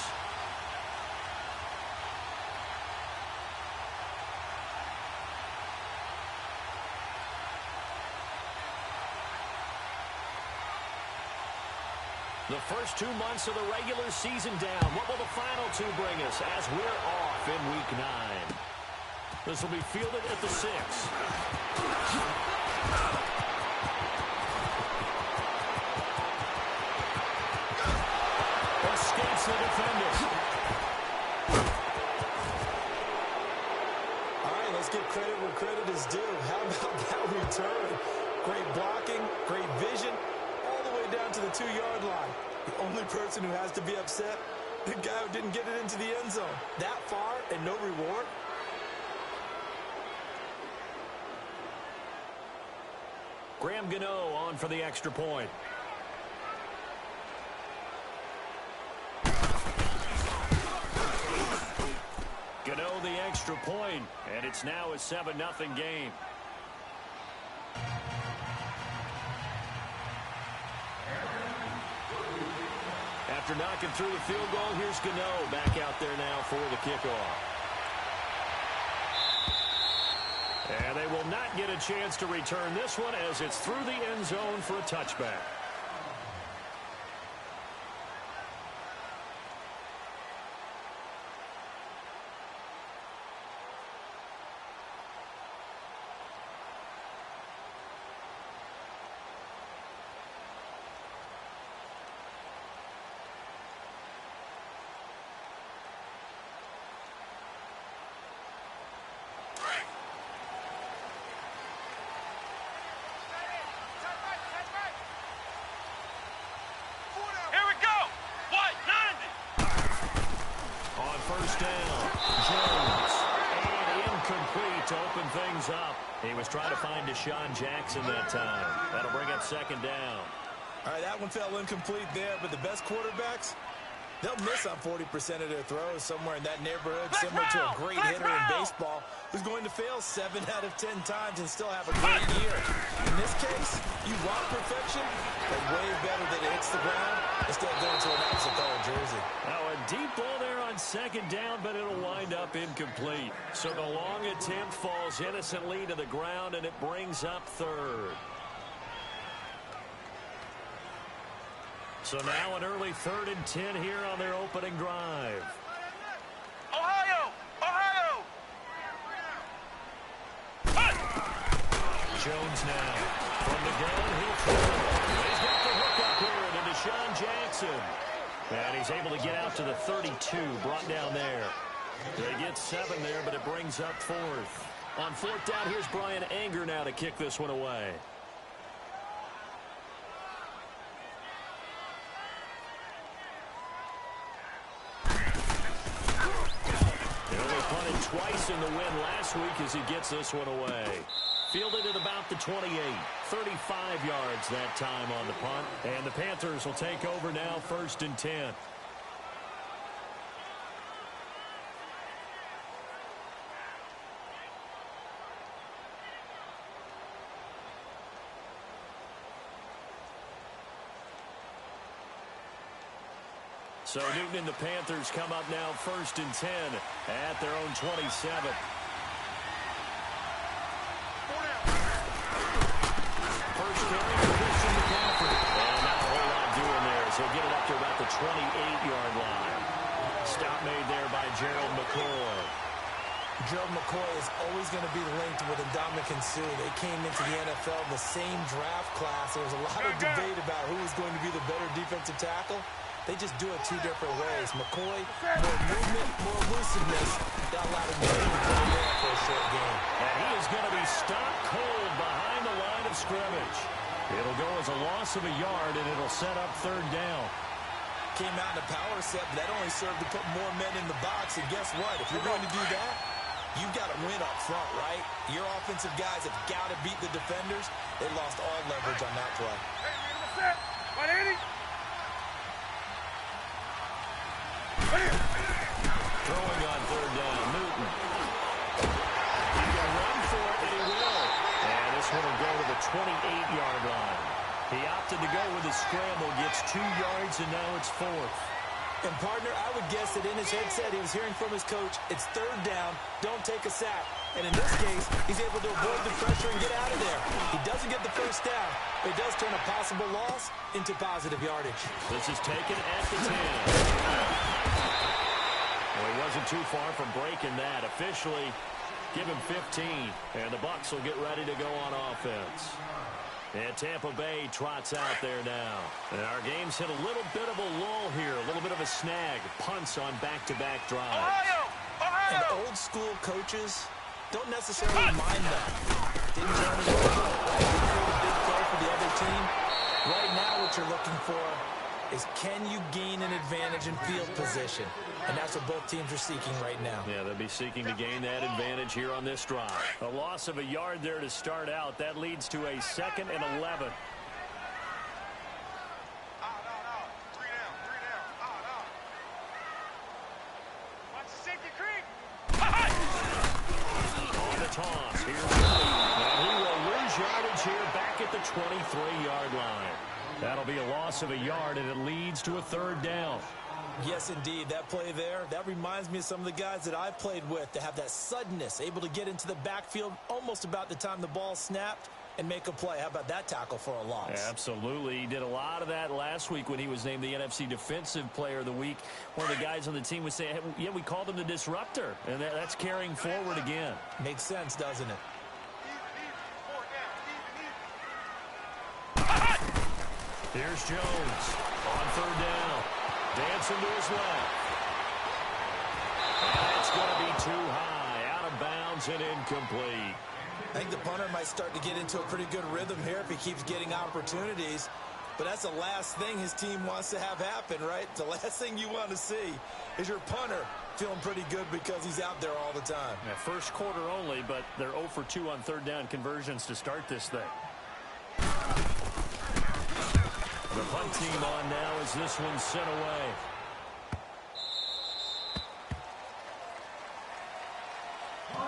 The first 2 months of the regular season down. What will the final two bring us as we're off in Week 9? This will be fielded at the 6. Escapes the defender. All right, let's give credit where credit is due. How about that return? Great blocking, great vision, all the way down to the 2-yard line. The only person who has to be upset, the guy who didn't get it into the end zone. That far and no reward? Graham Gano on for the extra point. Gano the extra point, and it's now a 7-0 game. After knocking through the field goal, here's Gano back out there now for the kickoff. And they will not get a chance to return this one as it's through the end zone for a touchback. First down, Jones, and incomplete to open things up. He was trying to find Deshaun Jackson that time. That'll bring up second down. All right, that one fell incomplete there, but the best quarterbacks, they'll miss on 40% of their throws, somewhere in that neighborhood, similar to a great hitter in baseball who's going to fail 7 out of 10 times and still have a great year. In this case, you want perfection, but way better that it hits the ground instead of going to an opposite color jersey. Now a deep ball there on second down, but it'll wind up incomplete. So the long attempt falls innocently to the ground, and it brings up third. So now an early 3rd and 10 here on their opening drive. Ohio! Ohio! Jones now from the gun. He'll throw. He's got the hook up here to Deshaun Jackson. And he's able to get out to the 32, brought down there. They get 7 there, but it brings up 4th. On 4th down, here's Brian Anger now to kick this one away. Twice in the win last week as he gets this one away. Fielded at about the 28. 35 yards that time on the punt. And the Panthers will take over now, 1st and 10. So Newton and the Panthers come up now 1st and 10 at their own 27. First carry for Christian McCaffrey. And not a whole lot doing there as he'll get it up to about the 28-yard line. Stop made there by Gerald McCoy. Gerald McCoy is always going to be linked with Ndamukong Suh. They came into the NFL in the same draft class. There was a lot of debate about who was going to be the better defensive tackle. They just do it 2 different ways. McCoy, more movement, more elusiveness. That allowed him to get there for a short game. And he is going to be stopped cold behind the line of scrimmage. It'll go as a loss of a yard, and it'll set up 3rd down. Came out in a power set, but that only served to put more men in the box. And guess what? If you're going to do that, You've got to win up front, right? Your offensive guys have got to beat the defenders. They lost all leverage on that play. Throwing on third down, Newton. He's going to run for it, and he will. And this one will go to the 28-yard line. He opted to go with a scramble, gets 2 yards, and now it's 4th. And, partner, I would guess that in his headset he was hearing from his coach, it's third down, don't take a sack. And in this case, he's able to avoid the pressure and get out of there. He doesn't get the first down, but he does turn a possible loss into positive yardage. This is taken at the 10. Well, he wasn't too far from breaking that. Officially, give him 15, and the Bucs will get ready to go on offense. And Tampa Bay trots out there now. And our game's hit a little bit of a lull here, a little bit of a snag. Punts on back-to-back drives. And old-school coaches don't necessarily mind that. Didn't turn it over. Didn't create a big play for the other team. Right now what you're looking for is can you gain an advantage in field position? And that's what both teams are seeking right now. Yeah, they'll be seeking to gain that advantage here on this drive. A loss of a yard there to start out. That leads to a 2nd and 11. On the toss, here's and he will lose yardage here back at the 23-yard line. That'll be a loss of a yard, and it leads to a 3rd down. Yes, indeed. That play there, that reminds me of some of the guys that I've played with to have that suddenness, able to get into the backfield almost about the time the ball snapped and make a play. How about that tackle for a loss? Absolutely. He did a lot of that last week when he was named the NFC Defensive Player of the Week. One of the guys on the team would say, hey, yeah, we called him the disruptor, and that's carrying forward again. Makes sense, doesn't it? Here's Jones on 3rd down. Dancing to his left. And it's going to be too high. Out of bounds and incomplete. I think the punter might start to get into a pretty good rhythm here if he keeps getting opportunities. But that's the last thing his team wants to have happen, right? The last thing you want to see is your punter feeling pretty good because he's out there all the time. Yeah, first quarter only, but they're 0 for 2 on 3rd down conversions to start this thing. The punt team on now as this one's sent away.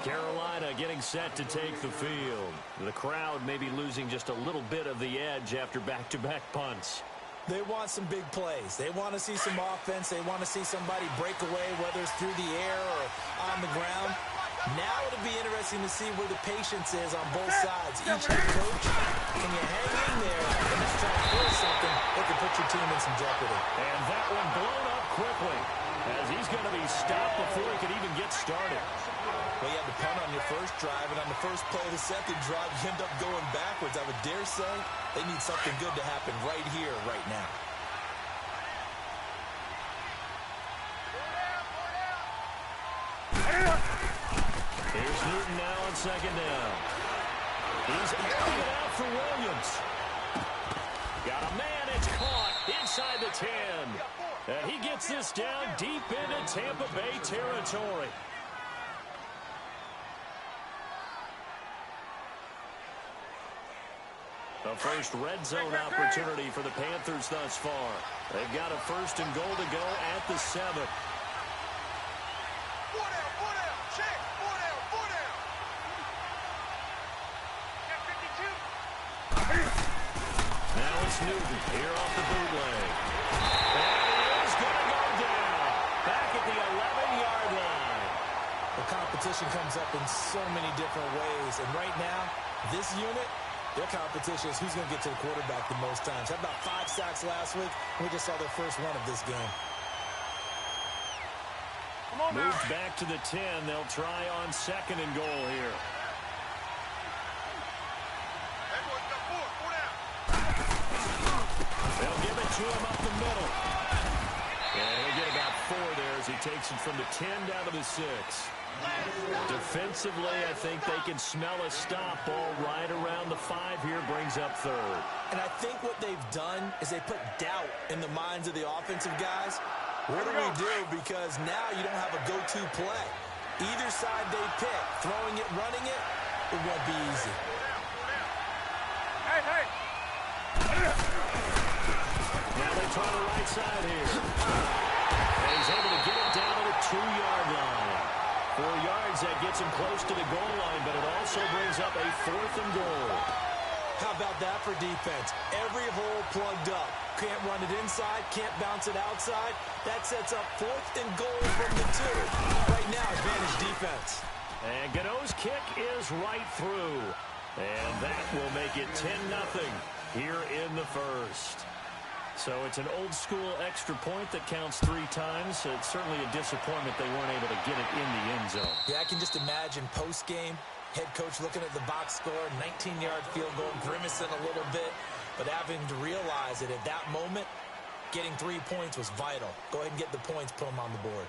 Carolina getting set to take the field. The crowd may be losing just a little bit of the edge after back-to-back punts. They want some big plays. They want to see some offense. They want to see somebody break away, whether it's through the air or on the ground. Now it'll be interesting to see where the patience is on both sides. Each head coach, can you hang in there and just try to force something that can put your team in some jeopardy? And that one blown up quickly as he's going to be stopped before he can even get started. Well, you had the punt on your first drive, and on the first play of the second drive, you end up going backwards. I would dare say they need something good to happen right here, right now. Here's Newton now on 2nd down. He's airing it out for Williams. Got a man, it's caught inside the 10. And he gets this down deep into Tampa Bay territory. The first red zone opportunity for the Panthers thus far. They've got a 1st and goal to go at the 7. Now it's Newton here off the bootleg. And he's going to go down. Back at the 11-yard line. The competition comes up in so many different ways. And right now, this unit, their competition is who's going to get to the quarterback the most times. Had about 5 sacks last week, and we just saw their first one of this game. Moved back to the 10. They'll try on 2nd and goal here. They'll give it to him up the middle. And he'll get about 4 there as he takes it from the 10 down to the 6. Defensively, I think they can smell a stop. Ball right around the 5 here, brings up 3rd. And I think what they've done is they put doubt in the minds of the offensive guys. What do we do? Because now you don't have a go-to play. Either side they pick, throwing it, running it, it won't be easy. Hey! Now they try the right side here. And he's able to get it down to the 2-yard line. 4 yards, that gets him close to the goal line, but it also brings up a 4th and goal. How about that for defense? Every hole plugged up. Can't run it inside, can't bounce it outside. That sets up 4th and goal from the 2. Right now, advantage defense. And Gano's kick is right through. And that will make it 10-0 here in the first. So it's an old-school extra point that counts 3 times. It's certainly a disappointment they weren't able to get it in the end zone. Yeah, I can just imagine post-game, head coach looking at the box score, 19-yard field goal, grimacing a little bit, but having to realize that at that moment, getting 3 points was vital. Go ahead and get the points, put them on the board.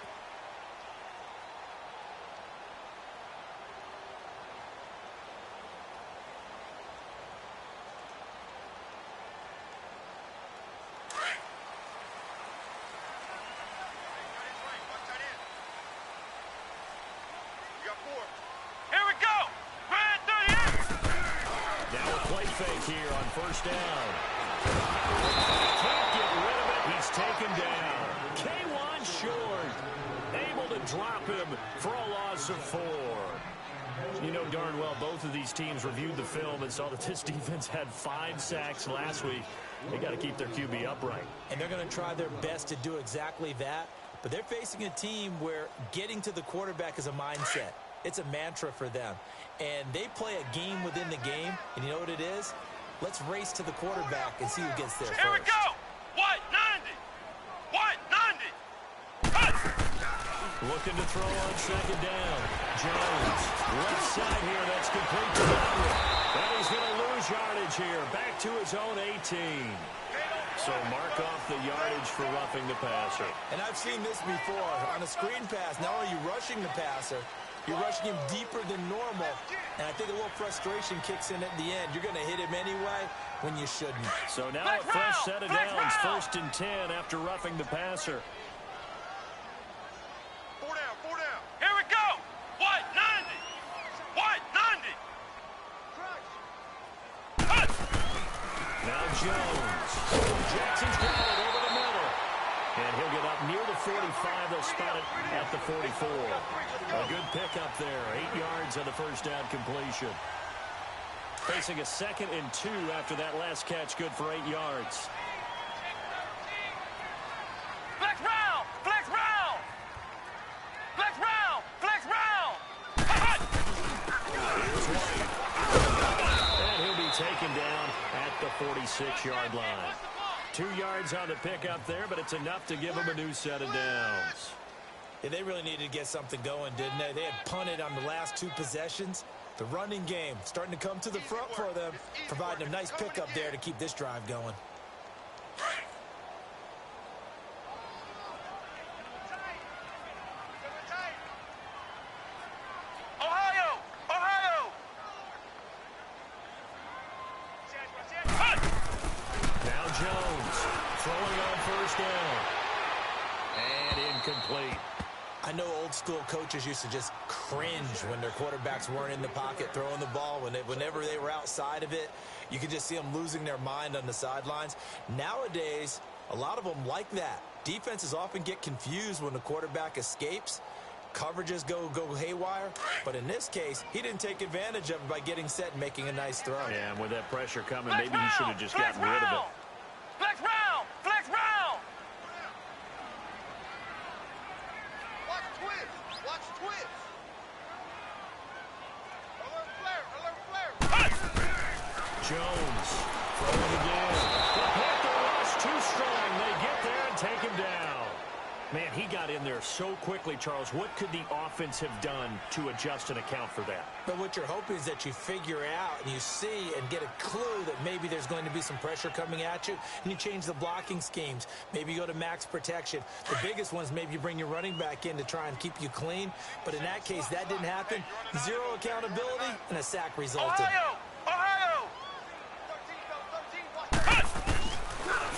Here we go! Red 38! Now a play fake here on first down. Can't get rid of it. He's taken down. K1 short. Able to drop him for a loss of 4. You know darn well both of these teams reviewed the film and saw that this defense had 5 sacks last week. They got to keep their QB upright. And they're going to try their best to do exactly that. But they're facing a team where getting to the quarterback is a mindset. It's a mantra for them. And they play a game within the game. And you know what it is? Let's race to the quarterback and see who gets there first. Here we go! White 90! White 90! Looking to throw on second down. Jones, left side here, that's complete to Baldwin. And he's going to lose yardage here, back to his own 18. So mark off the yardage for roughing the passer. And I've seen this before. On a screen pass, not only are you rushing the passer, you're rushing him deeper than normal. And I think a little frustration kicks in at the end. You're going to hit him anyway when you shouldn't. So now a fresh set of downs, 1st and 10 after roughing the passer. 4 down. Here we go! White 90! White 90! Now Jones. Jackson's got it over the middle. And he'll get up near the 45. They'll spot it at the 44. A good pickup there. 8 yards on the first down completion. Facing a 2nd and 2 after that last catch. Good for 8 yards. Flex round! Flex round! Flex round! Flex round! Here's White. And he'll be taken down at the 46-yard line. 2 yards on the pickup there, but it's enough to give them a new set of downs. Yeah, they really needed to get something going, didn't they? They had punted on the last 2 possessions. The running game starting to come to the front for them, providing a nice pickup there to keep this drive going. Ohio! Now Jones throwing on first down. And incomplete. I know old school coaches used to just cringe when their quarterbacks weren't in the pocket throwing the ball. Whenever they were outside of it, you could just see them losing their mind on the sidelines. Nowadays, a lot of them like that. Defenses often get confused when the quarterback escapes. Coverages go haywire. But in this case, he didn't take advantage of it by getting set and making a nice throw. Yeah, and with that pressure coming, maybe he should have just gotten rid of it. Flex round! Flex round! Watch twist. Watch twist. Alert flare. Alert flare. Jones throwing again. The Panther rush too strong. They get there and take him down. Man, he got in there so quickly, Charles. What could the offense have done to adjust and account for that? But what you're hoping is that you figure out and you see and get a clue that maybe there's going to be some pressure coming at you, and you change the blocking schemes. Maybe you go to max protection. The biggest one is maybe you bring your running back in to try and keep you clean. But in that case, that didn't happen. 0 accountability, and a sack resulted. Ohio! 13, watch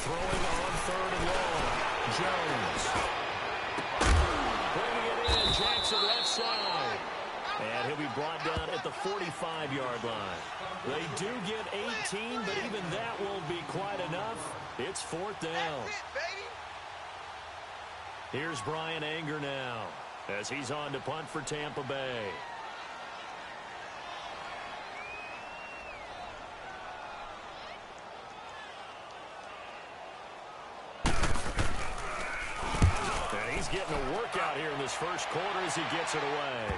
Throwing on 3rd and long. Jones. Bringing it in. Jackson left side. And he'll be brought down at the 45-yard line. They do get 18, but even that won't be quite enough. It's 4th down. Here's Brian Anger now as he's on to punt for Tampa Bay. And he's getting a workout here in this first quarter as he gets it away.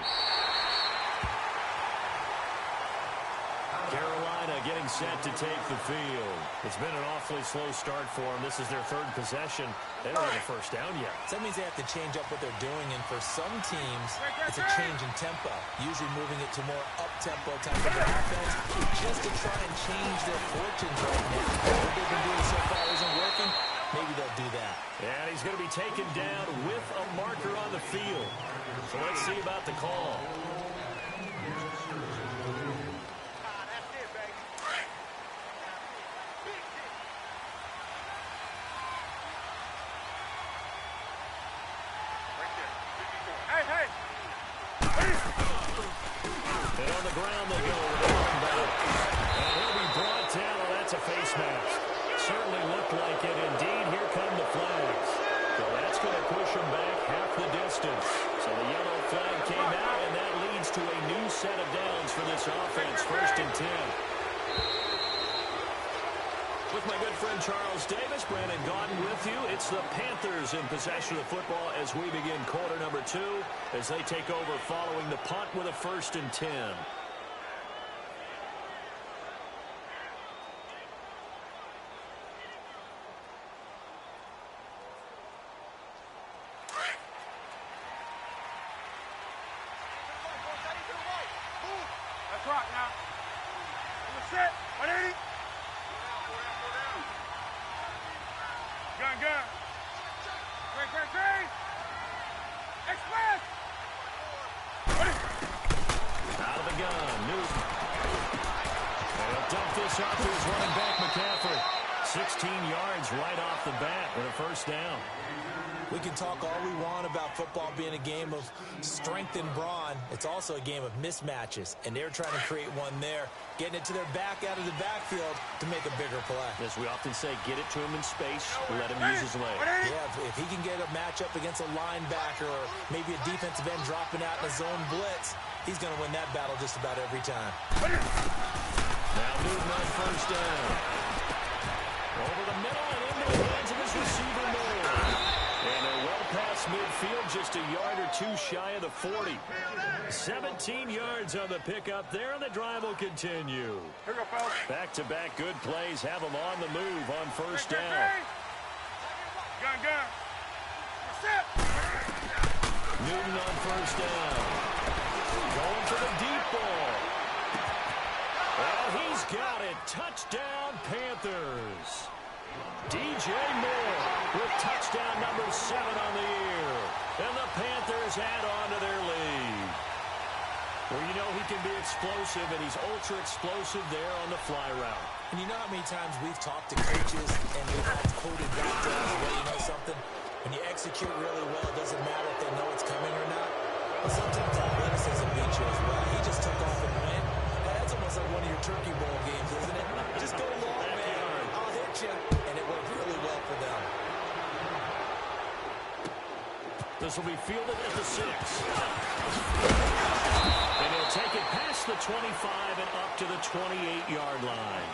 Carolina getting set to take the field. It's been an awfully slow start for them. This is their 3rd possession. They don't have a first down yet. So that means they have to change up what they're doing, and for some teams, it's a change in tempo, usually moving it to more up-tempo type of offense just to try and change their fortunes right now. What they've been doing so far isn't working. Maybe they'll do that. And he's going to be taken down with a marker on the field. So let's see about the call. And on the ground they go with a run back. And he'll be brought down. Oh, that's a face mask. Certainly looked like it. Indeed, here come the flags. So that's going to push him back half the distance. So the yellow flag came out, and that leads to a new set of downs for this offense. 1st and 10. With my good friend Charles Davis, Brandon Gaudin with you. It's the Panthers in possession of the football as we begin quarter number 2 as they take over following the punt with a 1st and 10. Let's rock now. Set. 180. Gun. Great. Express. Out of the gun, Newton. And he'll dump this off to his running back, McCaffrey. 16 yards right off the bat with a 1st down. We can talk all we want about football being a game of strength and brawn. It's also a game of mismatches, and they're trying to create one there, getting it to their back out of the backfield to make a bigger play. As we often say, get it to him in space, let him use his legs. Yeah, if he can get a matchup against a linebacker or maybe a defensive end dropping out in a zone blitz, he's going to win that battle just about every time. Now Newton on 1st down. Over the middle and into the hands of his receiver, Moore. And they're well past midfield, just a yard or 2 shy of the 40. 17 yards on the pickup there, and the drive will continue. Back-to-back good plays have them on the move on 1st down. Gun. Newton on 1st down. Going for the deep ball. Well, he's got it. Touchdown, Panthers. DJ Moore with touchdown number 7 on the year. And the Panthers add on to their lead. Well, you know he can be explosive, and he's ultra-explosive there on the fly route. And you know how many times we've talked to coaches and they've had quoted back to us, well, you know something? When you execute really well, it doesn't matter if they know it's coming or not. But sometimes athleticism beats you as well. He just took off and went. That's almost like one of your Turkey Bowl games, isn't it? Just go long, man. I'll hit you. And it worked really well for them. This will be fielded at the 6. And he'll take it past the 25 and up to the 28-yard line.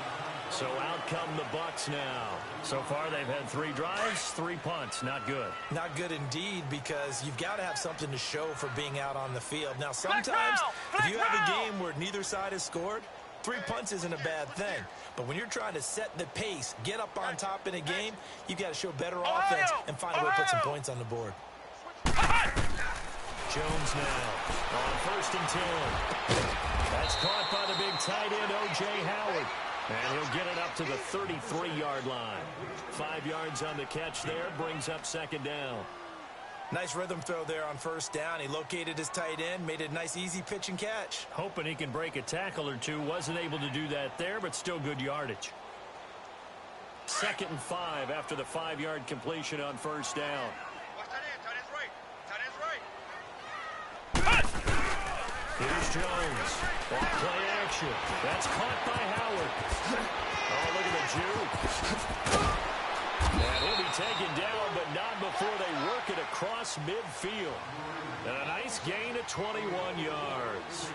So out come the Bucs now. So far they've had 3 drives, 3 punts. Not good. Not good indeed, because you've got to have something to show for being out on the field. Now sometimes if you have a game where neither side has scored, 3 punts isn't a bad thing. But when you're trying to set the pace, get up on top in a game, you've got to show better offense and find a way to put some points on the board. Jones now on 1st and 10. That's caught by the big tight end, O.J. Howard. And he'll get it up to the 33-yard line. 5 yards on the catch there, brings up 2nd down. Nice rhythm throw there on 1st down. He located his tight end, made it a nice, easy pitch and catch. Hoping he can break a tackle or 2. Wasn't able to do that there, but still good yardage. 2nd and 5 after the 5-yard completion on 1st down. Watch tight end. Tight end's right. Tight end's right. Here's Jones. Off play action. That's caught by Howard. Oh, look at the juke. And he'll be taken down, but not before they work it across midfield. And a nice gain of 21 yards.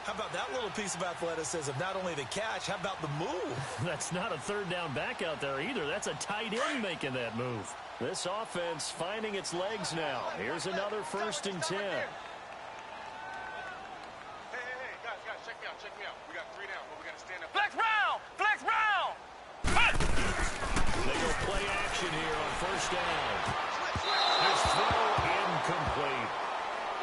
How about that little piece of athleticism? Not only the catch, how about the move? That's not a third down back out there either. That's a tight end making that move. This offense finding its legs now. Here's another 1st and 10. Hey, guys, check me out. We got 3 down, but we got to stand up. Flex round! They go play action here on 1st down. His throw incomplete.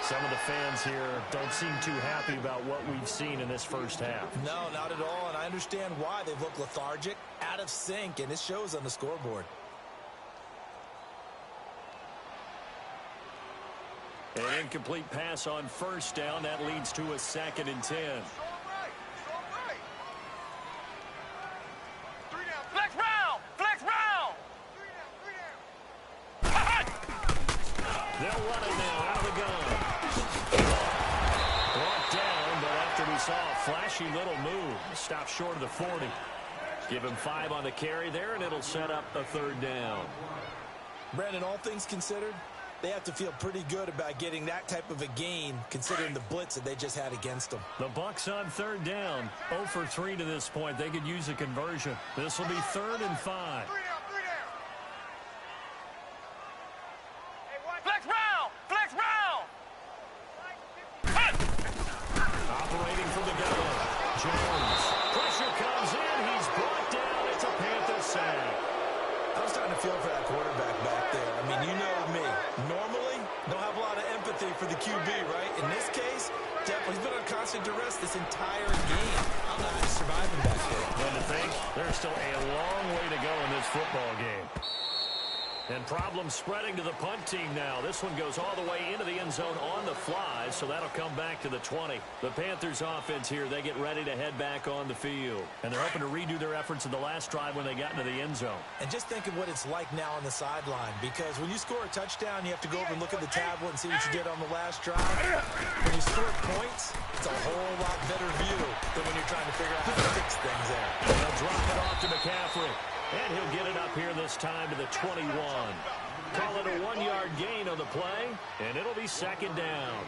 Some of the fans here don't seem too happy about what we've seen in this first half. No, not at all, and I understand why. They've looked lethargic, out of sync, and it shows on the scoreboard. An incomplete pass on 1st down. That leads to a 2nd and 10. They'll run it now out of the gun. Brought down, but after we saw a flashy little move, stopped short of the 40. Give him 5 on the carry there, and it'll set up a 3rd down. Brandon, all things considered, they have to feel pretty good about getting that type of a gain, considering the blitz that they just had against them. The Bucs on 3rd down. 0 for 3 to this point. They could use a conversion. This will be 3rd and 5. Operating from the gun. Jones. Pressure comes in. He's brought down. It's a Panthers sack. I was starting to feel for that quarterback back there. I mean, you know me. Normally, don't have a lot of empathy for the QB, right? In this case, definitely he's been on constant duress this entire game. I'm not surviving back there. Well, to think, there's still a long way to go in this football game. And problems spreading to the punt team now. This one goes all the way into the end zone on the fly, so that'll come back to the 20. The Panthers offense here, they get ready to head back on the field. And they're hoping to redo their efforts in the last drive when they got into the end zone. And just think of what it's like now on the sideline, because when you score a touchdown, you have to go over and look at the tablet and see what you did on the last drive. When you score points, it's a whole lot better view than when you're trying to figure out how to fix things there. They'll drop it off to McCaffrey. And he'll get it up here this time to the 21. Call it a 1-yard gain on the play, and it'll be 2nd down.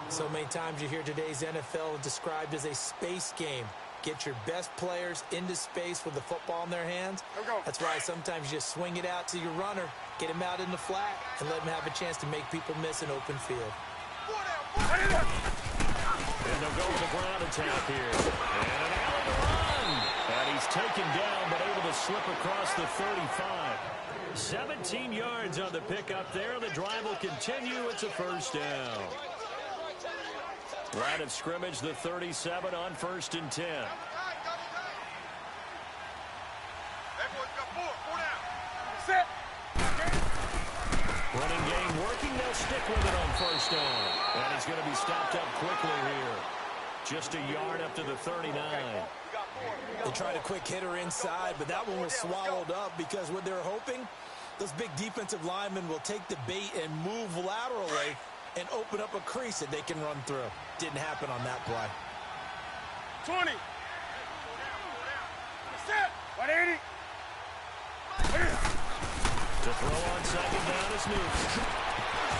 So many times you hear today's NFL described as a space game. Get your best players into space with the football in their hands. That's why sometimes you just swing it out to your runner, get him out in the flat, and let him have a chance to make people miss an open field. And they'll go with the ground attack here. And an alley to run. And he's taken down, but able to slip across the 35. 17 yards on the pickup there. The drive will continue. It's a 1st down. Line of scrimmage, the 37 on 1st and 10. Running game working. They'll stick with it on 1st down. And he's going to be stopped up quickly here. Just a yard up to the 39. They tried a quick hitter inside, but that one was swallowed up because what they're hoping, those big defensive linemen will take the bait and move laterally and open up a crease that they can run through. Didn't happen on that play. 20. Set. 180. To throw on 2nd down is Newton.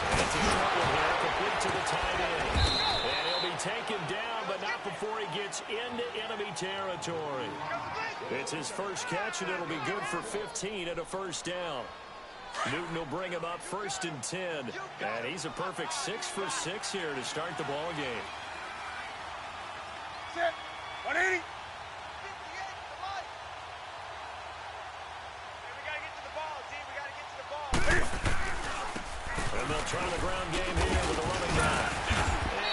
And it's a trouble here, complete to the tight end. And he'll be taken down, but not before he gets into enemy territory. It's his first catch, and it'll be good for 15 at a 1st down. Newton will bring him up 1st and 10. And he's a perfect 6 for 6 here to start the ball game. Set. 180. And they'll try the ground game here with a running back.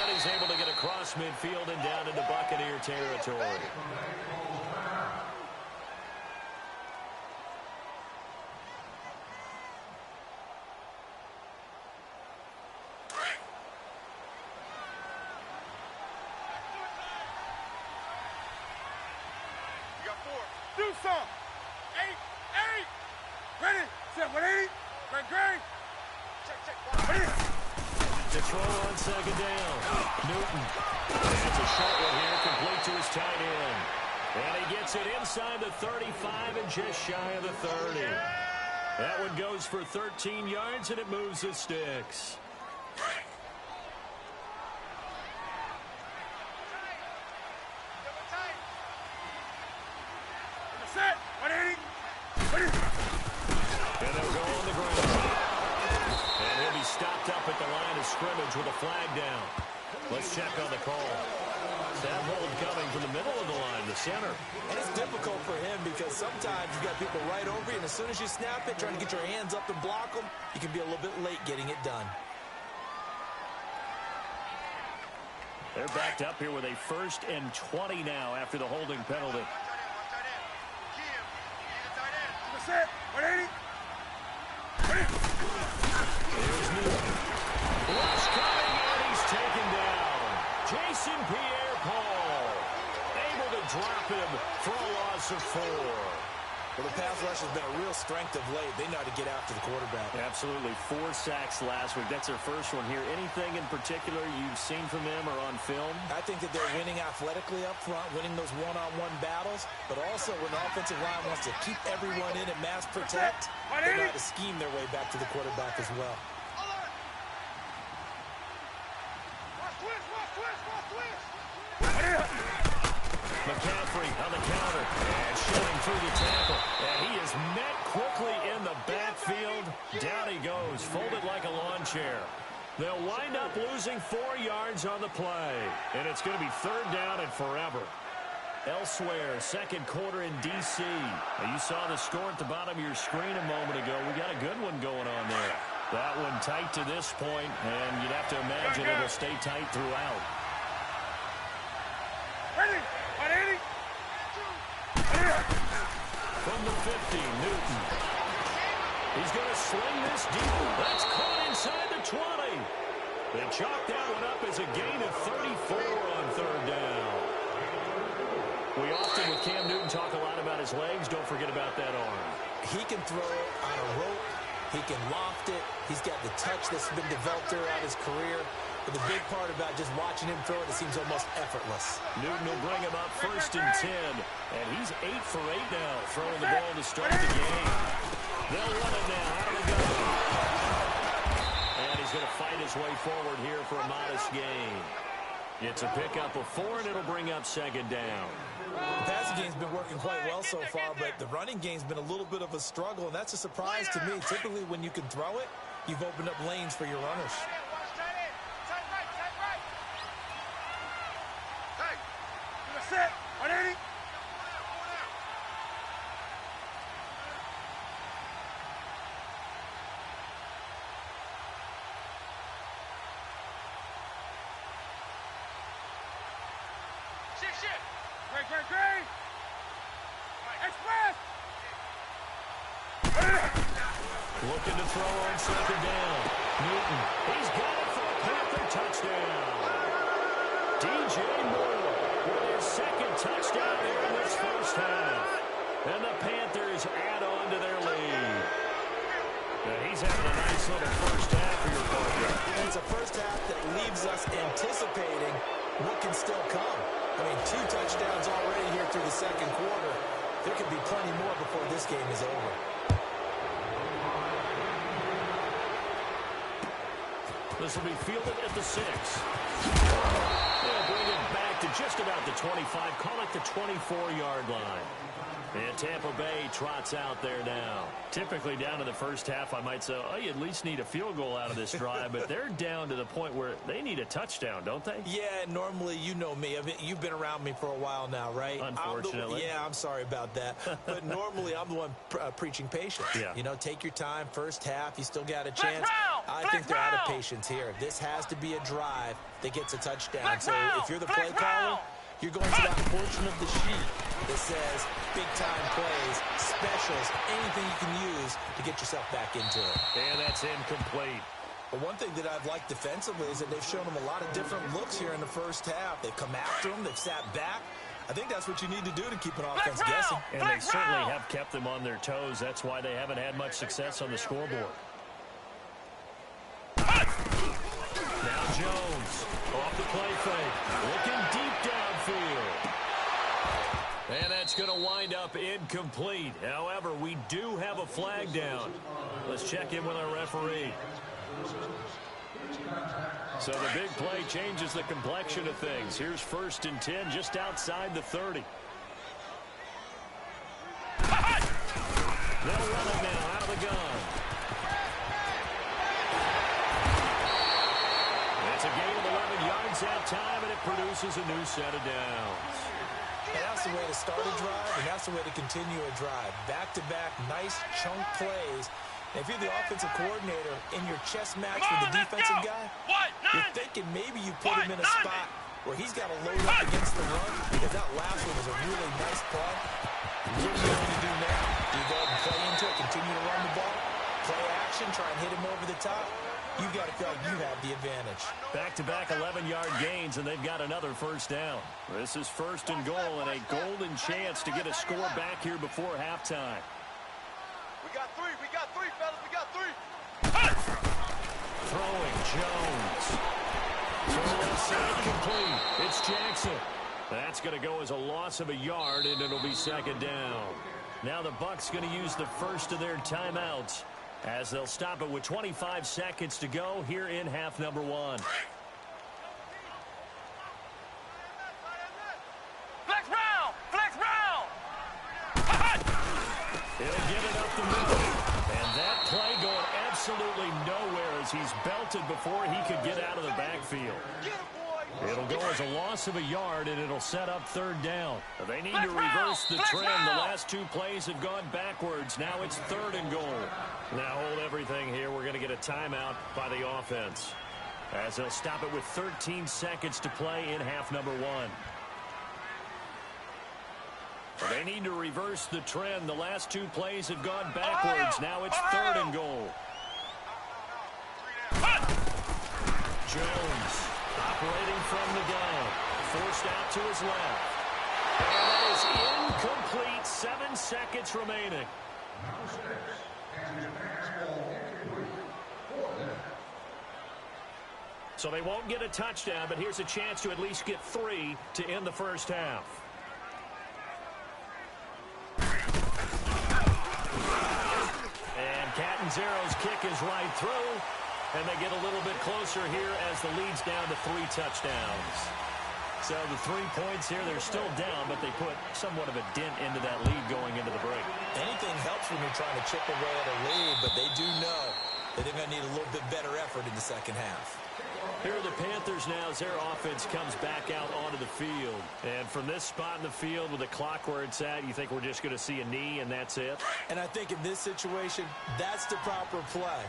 And he's able to get across midfield and down into Buccaneer territory. You got 4. Do some. 8. Ready. Set. 180. Great. To throw on 2nd down. Newton That's a short one here, complete to his tight end. And he gets it inside the 35 and just shy of the 30. That one goes for 13 yards, and it moves the sticks. Set. 180. And they'll go on the ground. And he'll be stopped up at the line of scrimmage with a flag down. Let's check on the call. That hold coming from the middle of the line, the center. And it's difficult for him because sometimes you've got people right over you, and as soon as you snap it, trying to get your hands up to block them, you can be a little bit late getting it done. They're backed up here with a 1st and 20 now after the holding penalty. Set. 180. Here's Newton. Rush coming, and he's taken down. Jason Pierre-Paul able to drop him for a loss of 4. Well, the pass rush has been a real strength of late. They know how to get after the quarterback. Absolutely. 4 sacks last week. That's their first one here. Anything in particular you've seen from them or on film? I think that they're winning athletically up front, winning those one-on-one battles, but also when the offensive line wants to keep everyone in and mass protect, they know how to scheme their way back to the quarterback as well. McCaffrey on the counter and shooting through the tackle. And he is met quickly in the backfield. Down he goes, folded like a lawn chair. They'll wind up losing 4 yards on the play. And it's going to be 3rd down and forever. Elsewhere, 2nd quarter in D.C. Now, you saw the score at the bottom of your screen a moment ago. We got a good one going on there. That one tight to this point, and you'd have to imagine it'll stay tight throughout. Ready. 180. From the 50, Newton. He's going to sling this deep. That's caught inside the 20. They chalk that one up as a gain of 34 on 3rd down. We often, with Cam Newton, talk a lot about his legs. Don't forget about that arm. He can throw it on a rope. He can loft it. He's got the touch that's been developed throughout his career. But the big part about just watching him throw it seems almost effortless. Newton will bring him up 1st and 10. And he's 8 for 8 now, throwing the ball to start the game. They'll run it now. Out of the gun. And he's going to fight his way forward here for a modest gain. It's a pickup of 4, and it'll bring up 2nd down. The passing game's been working quite well so far, but the running game's been a little bit of a struggle, and that's a surprise to me. Typically, when you can throw it, you've opened up lanes for your runners. Set. 180. Shift. Great. Express. Looking to throw on 2nd down. Newton. He's got it for a Panther touchdown. DJ Moore with his 2nd touchdown here in this 1st half. And the Panthers add on to their lead. Now he's having a nice little 1st half for your partner. It's a 1st half that leaves us anticipating what can still come. I mean, 2 touchdowns already here through the 2nd quarter. There could be plenty more before this game is over. This will be fielded at the 6. They'll bring it back to just about the 25. Call it the 24-yard line. And Tampa Bay trots out there now. Typically down to the 1st half, I might say, oh, you at least need a field goal out of this drive. But they're down to the point where they need a touchdown, don't they? Yeah, normally, you know me. I mean, you've been around me for a while now, right? Unfortunately. I'm sorry about that. But normally, I'm the one preaching patience. Yeah. You know, take your time. 1st half, you still got a chance. I think they're out of patience here. This has to be a drive that gets a touchdown. So if you're the play caller, you're going to that portion of the sheet that says big-time plays, specials, anything you can use to get yourself back into it. And that's incomplete. But one thing that I've liked defensively is that they've shown them a lot of different looks here in the 1st half. They've come after them. They've sat back. I think that's what you need to do to keep an offense guessing. And they certainly have kept them on their toes. That's why they haven't had much success on the scoreboard. Now Jones. Off the play fake. Looking deep downfield. And that's going to wind up incomplete. However, we do have a flag down. Let's check in with our referee. So the big play changes the complexion of things. Here's 1st and 10 just outside the 30. They'll run it now out of the gun. It's a gain of 11 yards that time, and it produces a new set of downs. And that's the way to start a drive, and that's the way to continue a drive. Back-to-back, nice chunk plays. And if you're the offensive coordinator in your chess match with the defensive guy, you're thinking maybe you put him in a spot where he's got to load up against the run, because that last one was a really nice play. What do you want to do now? Do you go ahead and play into it, continue to run the ball, play action, try and hit him over the top? You've got to feel like you have the advantage. Back-to-back 11-yard gains, and they've got another 1st down. This is 1st and goal, and a golden chance to get a score back here before halftime. We got three, fellas, we got 3. Throwing Jones. Throw left side complete. It's Jackson. That's going to go as a loss of a yard, and it'll be 2nd down. Now the Bucs going to use the first of their timeouts, as they'll stop it with 25 seconds to go here in half number 1. Flex round! He'll get it up the middle. And that play going absolutely nowhere as he's belted before he could get out of the backfield. Get him, boy! It'll go as a loss of a yard, and it'll set up 3rd down. They need to reverse the trend. The last 2 plays have gone backwards. Now it's 3rd and goal. Now hold everything here. We're going to get a timeout by the offense, as they'll stop it with 13 seconds to play in half number 1. They need to reverse the trend. The last 2 plays have gone backwards. Now it's 3rd and goal. Jones operating from the gun. Forced out to his left. And that is incomplete. 7 seconds remaining. So they won't get a touchdown, but here's a chance to at least get 3 to end the first half. And Catanzaro's kick is right through. And they get a little bit closer here as the lead's down to 3 touchdowns. So the 3 points here, they're still down, but they put somewhat of a dent into that lead going into the break. Anything helps when you're trying to chip away at a lead, but they do know that they're going to need a little bit better effort in the second half. Here are the Panthers now as their offense comes back out onto the field. And from this spot in the field with the clock where it's at, you think we're just going to see a knee and that's it? And I think in this situation, that's the proper play.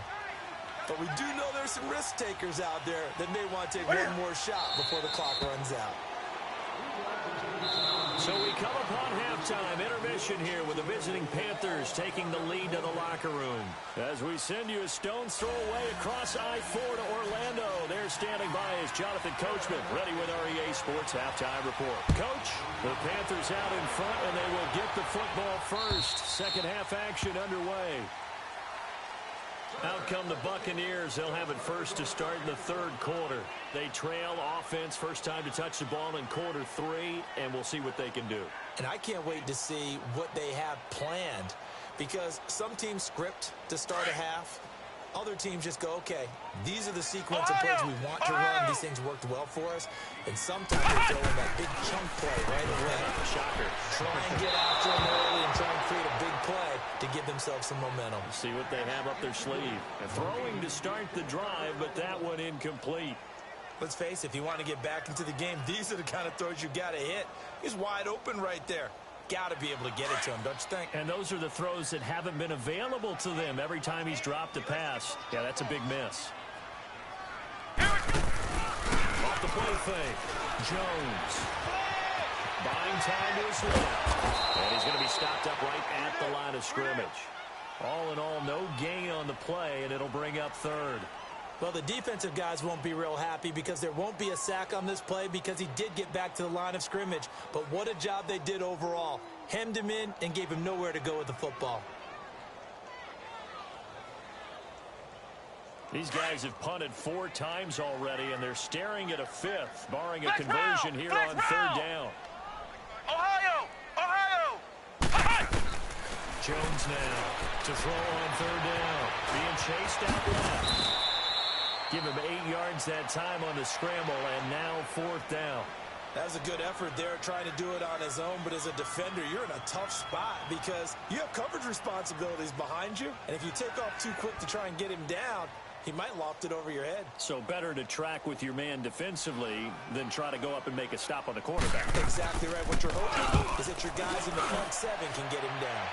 But we do know there's some risk takers out there that may want to take one more shot before the clock runs out. So we come upon halftime intermission here with the visiting Panthers taking the lead to the locker room. As we send you a stone's throw away across I-4 to Orlando. There standing by is Jonathan Coachman, ready with our EA Sports Halftime Report. Coach, the Panthers out in front, and they will get the football first. Second half action underway. Out come the Buccaneers. They'll have it first to start in the 3rd quarter. They trail offense, first time to touch the ball in quarter 3, and we'll see what they can do. And I can't wait to see what they have planned, because some teams script to start a half. Other teams just go, okay, these are the sequence of plays we want to run. These things worked well for us. And sometimes they throw in that big chunk play right away. Shocker. Try and get after them early and try and create a big play to give themselves some momentum. See what they have up their sleeve. And throwing to start the drive, but that one incomplete. Let's face it, if you want to get back into the game, these are the kind of throws you got to hit. He's wide open right there. Got to be able to get it to him, don't you think? And those are the throws that haven't been available to them every time he's dropped a pass. Yeah, that's a big miss. Off the play fake. Jones. Buying time to his left. And he's going to be stopped up right at the line of scrimmage. All in all, no gain on the play, and it'll bring up 3rd. Well, the defensive guys won't be real happy because there won't be a sack on this play because he did get back to the line of scrimmage. But what a job they did overall. Hemmed him in and gave him nowhere to go with the football. These guys have punted 4 times already, and they're staring at a 5th, barring a conversion here on 3rd down. Ohio! Ohio! Jones now to throw on 3rd down. Being chased out left. Give him 8 yards that time on the scramble, and now 4th down. That was a good effort there, trying to do it on his own, but as a defender, you're in a tough spot because you have coverage responsibilities behind you, and if you take off too quick to try and get him down, he might loft it over your head. So better to track with your man defensively than try to go up and make a stop on the quarterback. Exactly right. What you're hoping is that your guys in the front 7 can get him down.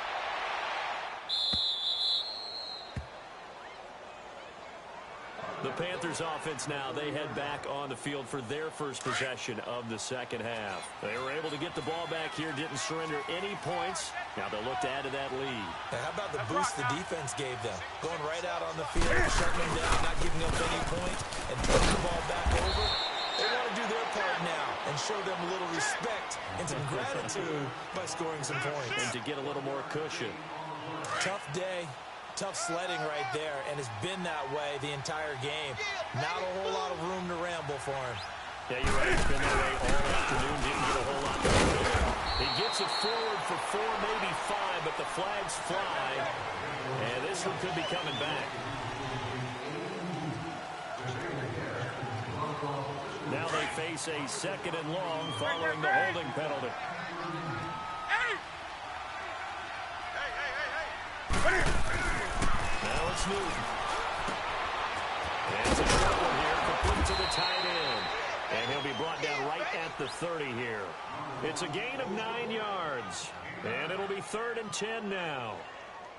The Panthers offense now, they head back on the field for their first possession of the second half. They were able to get the ball back here, didn't surrender any points. Now they'll look to add to that lead. Now, how about the boost the defense gave them? Going right out on the field, shutting them down, not giving up any points, and turning the ball back over. They want to do their part now and show them a little respect and some gratitude by scoring some points. And to get a little more cushion. Tough day. Tough sledding right there, and it's been that way the entire game. Not a whole lot of room to ramble for him. Yeah, you're right. It's been that way all afternoon. Didn't get a whole lot to do. He gets it forward for 4, maybe 5, but the flags fly. And this one could be coming back. Now they face a 2nd and long following the holding penalty. It's Newton. And it's a short one here, complete to the tight end. And he'll be brought down right at the 30 here. It's a gain of 9 yards. And it'll be 3rd and 10 now.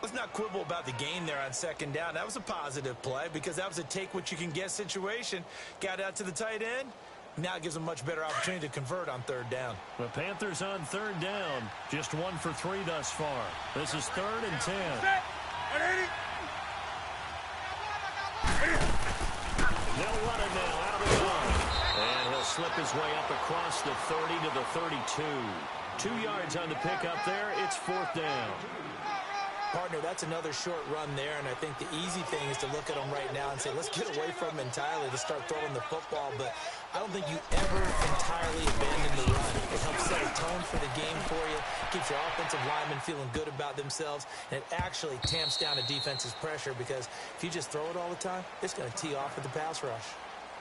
Let's not quibble about the gain there on 2nd down. That was a positive play because that was a take-what-you-can-get situation. Got out to the tight end. Now it gives them a much better opportunity to convert on 3rd down. The Panthers on 3rd down. Just 1 for 3 thus far. This is 3rd and 10. They'll run it now out of the line. And he'll slip his way up across the 30 to the 32. 2 yards on the pickup there. It's 4th down. Partner, that's another short run there, and I think the easy thing is to look at him right now and say, let's get away from him entirely to start throwing the football, but I don't think you ever entirely abandon the run. It helps set a tone for the game for you, keeps your offensive linemen feeling good about themselves, and it actually tamps down a defense's pressure because if you just throw it all the time, it's going to tee off with the pass rush.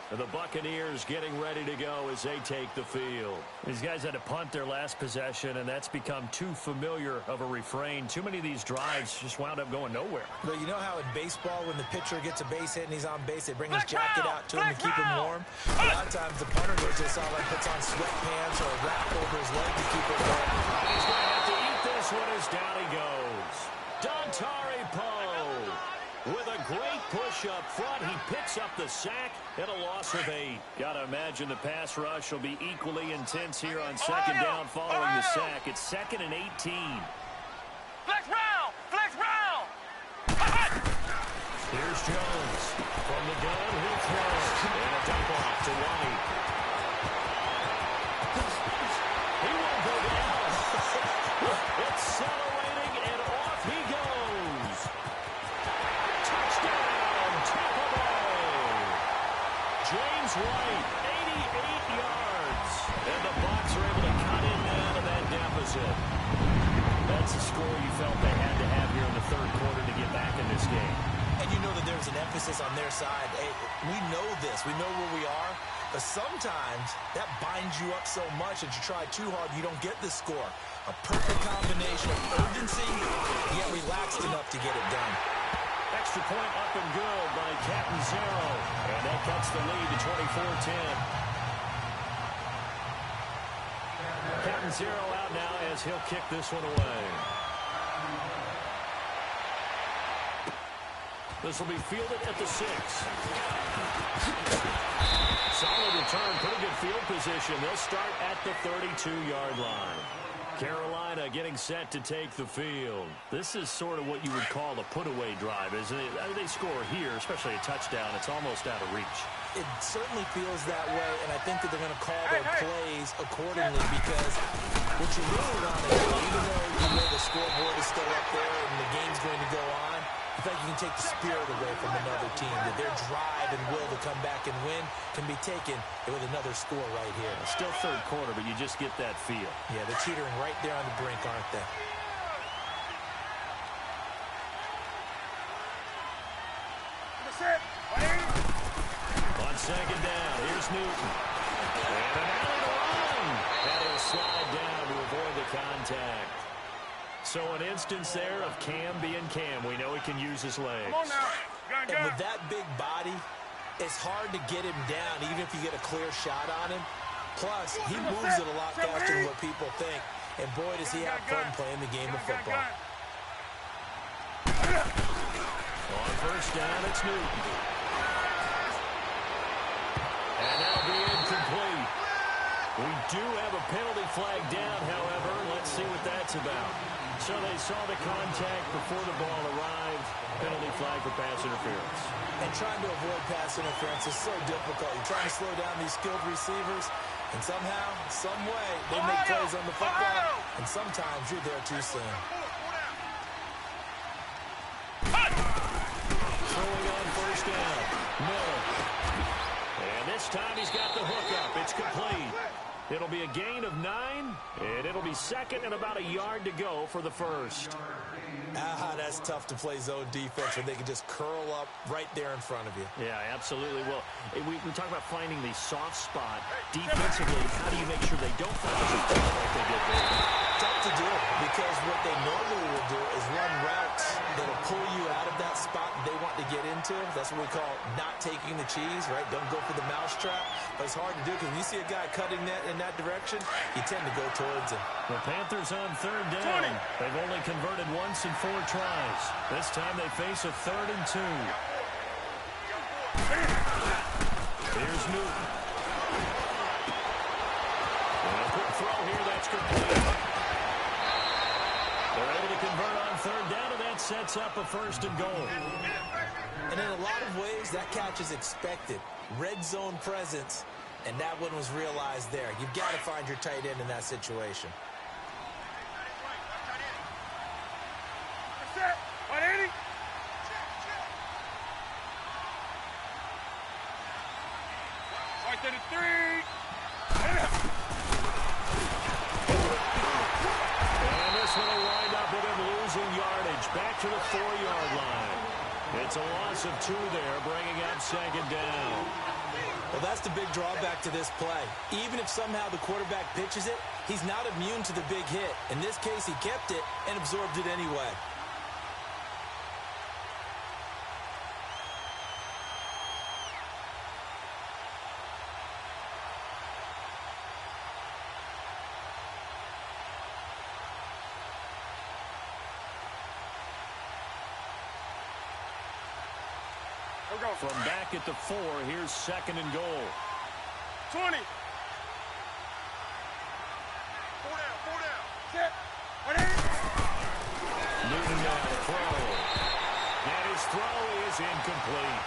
The Buccaneers getting ready to go as they take the field. These guys had to punt their last possession, and that's become too familiar of a refrain. Too many of these drives just wound up going nowhere. But you know how in baseball, when the pitcher gets a base hit and he's on base, they bring his jacket out to him to keep him warm? A lot of times the punter goes to the sideline, puts on sweatpants or a wrap over his leg to keep it warm. He's going to have to eat this one as down he goes. Dontari Poe with a great push up front. He picks up the sack and a loss of 8. Got to imagine the pass rush will be equally intense here on 2nd down following the sack. It's 2nd and 18. Flex round! Flex round! Here's Jones. From the gun, he'll throw. And a dump off to White. He won't go down. Accelerating, and off he goes. Touchdown, Tampa Bay. James White, 88 yards. And the Bucs are able to cut him down to that deficit. That's the score you felt they had to have here in the 3rd quarter to get back in this game. And you know that there's an emphasis on their side. Hey, we know this. We know where we are. But sometimes that binds you up so much that you try too hard, you don't get the score. A perfect combination of urgency, yet relaxed enough to get it done. Extra point up and good by Captain Zero. And that cuts the lead to 24-10. Captain Zero out now as he'll kick this one away. This will be fielded at the 6. Solid return, pretty good field position. They'll start at the 32-yard line. Carolina getting set to take the field. This is sort of what you would call a put-away drive, isn't it? I mean, they score here, especially a touchdown. It's almost out of reach. It certainly feels that way, and I think that they're going to call their plays accordingly because what you really want to do, even though you know the scoreboard is still up there and the game's going to go on, I think you can take the spirit away from another team, that their drive and will to come back and win can be taken with another score right here. Still third quarter, but you just get that feel. Yeah, they're teetering right there on the brink, aren't they? On second down, here's Newton. And an alley to run. And he'll slide down to avoid the contact. So an instance there of Cam being Cam. We know he can use his legs. Come on now. And with that big body, it's hard to get him down, even if you get a clear shot on him. Plus, he moves it a lot faster than what people think. And boy, does he have fun playing the game of football. On first down, it's Newton. And that'll be incomplete. We do have a penalty flag down, however. Let's see what that's about. So they saw the contact before the ball arrived. Penalty flag for pass interference. And trying to avoid pass interference is so difficult. You're trying to slow down these skilled receivers, and somehow, some way, they make plays on the football, and sometimes you're there too soon. Throwing on first down. Miller. And this time he's got the hook up. It's complete. It'll be a gain of 9, and it'll be second and about a yard to go for the first. That's tough to play zone defense when they can just curl up right there in front of you. Yeah, absolutely. Well, we talk about finding the soft spot. Defensively, how do you make sure they don't find a soft spot like they did there? Tough to do, because what they normally will do is run routes that'll pull you out of that spot they want to get into. That's what we call not taking the cheese, right? Don't go for the mousetrap. But it's hard to do, because when you see a guy cutting that in that direction, you tend to go towards him. The Panthers on third down. They've only converted once in 4 tries. This time they face a 3rd and 2. Here's Newton. And a quick throw here, that's complete. They're able to convert on third down, and that sets up a 1st and goal. And in a lot of ways, that catch is expected. Red zone presence, and that one was realized there. You've got to find your tight end in that situation. And this one will wind up with him losing yardage back to the 4-yard line. It's a loss of 2 there, bringing up second down. Well, that's the big drawback to this play. Even if somehow the quarterback pitches it, he's not immune to the big hit. In this case, he kept it and absorbed it anyway. From back at the 4, here's 2nd and goal. 20. 4 down. Set. Newton now to throw. And his throw is incomplete.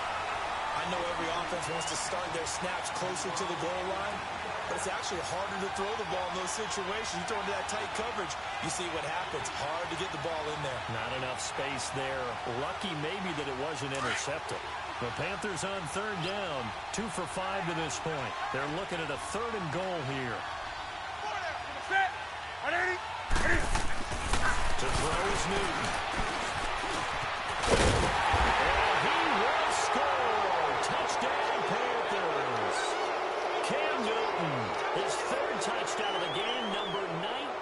I know every offense wants to start their snaps closer to the goal line, but it's actually harder to throw the ball in those situations. You throw into that tight coverage, you see what happens. Hard to get the ball in there. Not enough space there. Lucky maybe that it wasn't intercepted. The Panthers on third down, 2 for 5 to this point. They're looking at a 3rd and goal here. To throw is Newton. And he will score. Touchdown, Panthers. Cam Newton, his 3rd touchdown of the game, number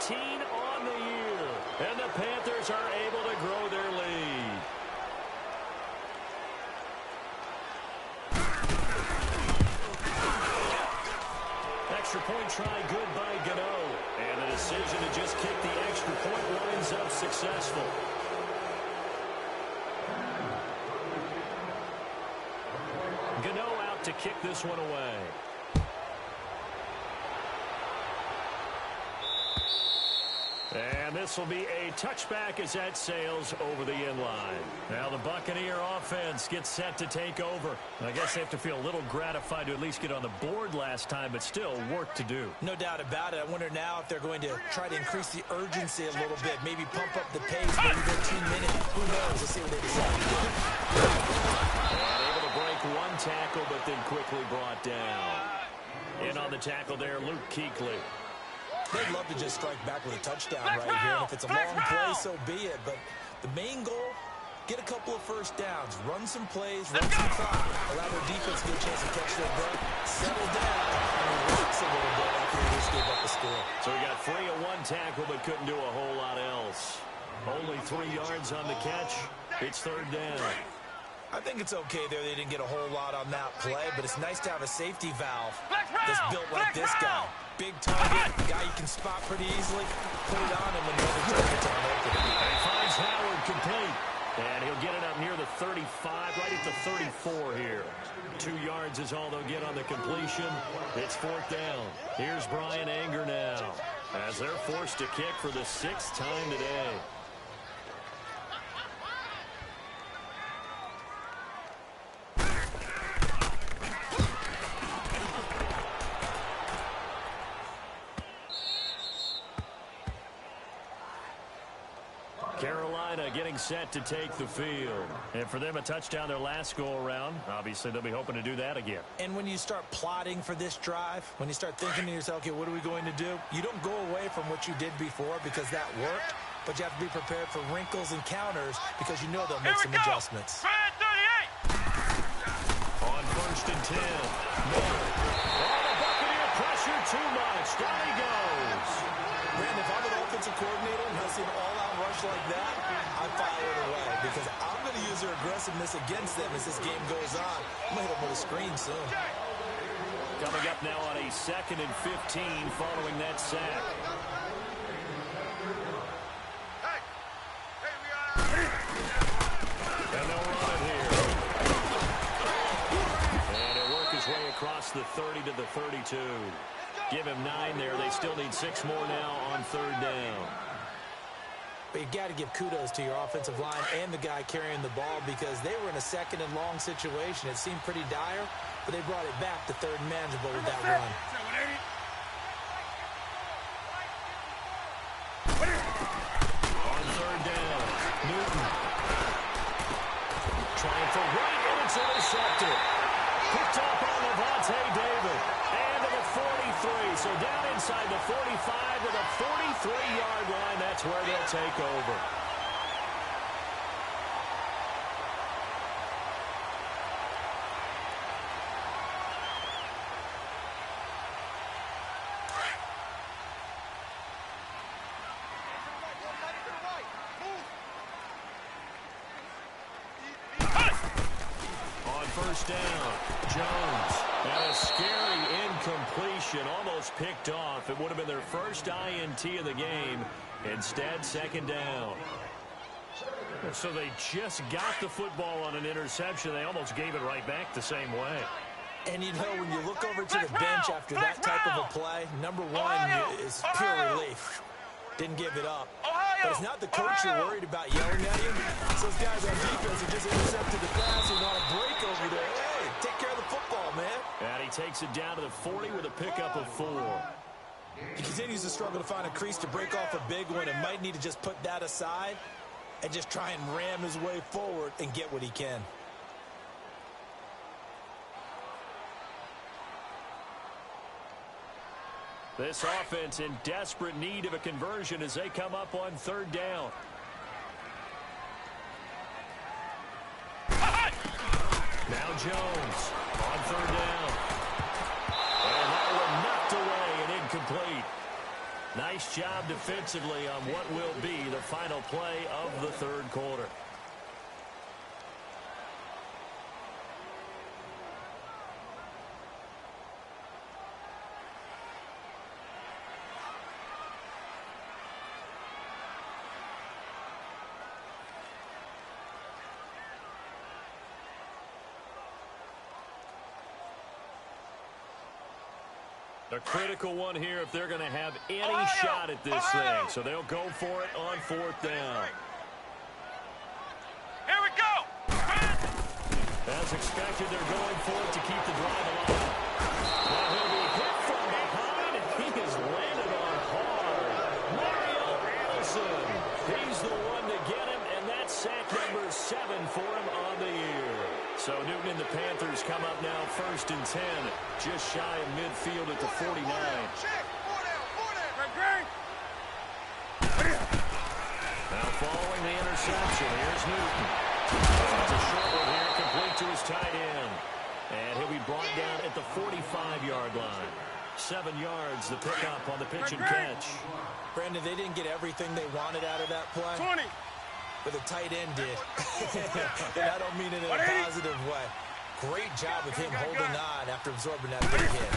19 on the year. And the Panthers are able to grow their lead. Extra point try good by Gano. And the decision to just kick the extra point winds up successful. Gano out to kick this one away. And this will be a touchback as that sails over the inline. Now the Buccaneer offense gets set to take over. I guess they have to feel a little gratified to at least get on the board last time, but still work to do. No doubt about it. I wonder now if they're going to try to increase the urgency a little bit, maybe pump up the pace, maybe go 2 minutes. Who knows? Let's see what they decide to do. And able to break one tackle, but then quickly brought down. In on the tackle there, Luke Kuechly. They'd love to just strike back with a touchdown right here. And if it's a long play, so be it. But the main goal, get a couple of first downs, run some plays, run some clock, allow their defense to get a chance to catch their breath, settle down, and relax a little bit after they just gave up the score. So he got free of one tackle, but couldn't do a whole lot else. Only 3 yards on the catch. It's third down. I think it's okay there. They didn't get a whole lot on that play, but it's nice to have a safety valve that's built like this guy. Big target, guy you can spot pretty easily. Put it on him when the other targets aren't open. And finds Howard complete. And he'll get it up near the 35, right at the 34 here. 2 yards is all they'll get on the completion. It's fourth down. Here's Brian Anger now, as they're forced to kick for the 6th time today. Carolina getting set to take the field. And for them, a touchdown their last go-around. Obviously, they'll be hoping to do that again. And when you start plotting for this drive, when you start thinking to yourself, okay, what are we going to do? You don't go away from what you did before because that worked, but you have to be prepared for wrinkles and counters because you know they'll make some adjustments. On 1st and 10. Miller. Oh, the Buccaneer pressure too much. Down he goes. Brandon, if I'm an offensive coordinator and I see an all-out rush like that, I file it away because I'm going to use their aggressiveness against them as this game goes on. I'm going to hit them with a screen soon. Coming up now on a 2nd and 15 following that sack. And they'll run it here. And he'll work his way across the 30 to the 32. Give him 9 there. They still need 6 more now on third down. But you got to give kudos to your offensive line and the guy carrying the ball because they were in a 2nd and long situation. It seemed pretty dire, but they brought it back to 3rd and manageable with that run. On third down, Newton. Trying for right, and it's intercepted. Picked up on Levante David. And to the 43. So down inside the 45 to the 43-yard line. That's where they'll take over. On first down, Jones. And a scary incompletion, almost picked off. It would have been their first INT of the game. Instead, 2nd down. So they just got the football on an interception. They almost gave it right back the same way. And, you know, when you look over to the bench after that type of a play, number one is pure relief. Didn't give it up. But it's not the coach you're worried about yelling at you. It's those guys on defense who just intercepted the pass and want a break over there. Hey, take care of the football, man. And he takes it down to the 40 with a pickup of 4. He continues to struggle to find a crease to break off a big one and might need to just put that aside and just try and ram his way forward and get what he can. This offense in desperate need of a conversion as they come up on third down. Now Jones on third down. And that one knocked away and incomplete. Nice job defensively on what will be the final play of the third quarter. A critical one here if they're going to have any Ohio! shot at this Ohio! thing. So they'll go for it on 4th down. Here we go. As expected, they're going for it to keep the drive alive. Now he'll be hit from behind, and he has landed on hard. Mario Allison, he's the one to get him, and that's sack number 7 for him on the year. So Newton and the Panthers come up now 1st and 10, just shy of midfield at the 49. Check. 4 down. Green. Now following the interception, here's Newton. It's a short one here, complete to his tight end. And he'll be brought down at the 45-yard line. 7 yards, the pickup on the pitch and catch. Brandon, they didn't get everything they wanted out of that play. 20. But the tight end did. And I don't mean it in a positive way. Great job of him holding on after absorbing that big hit.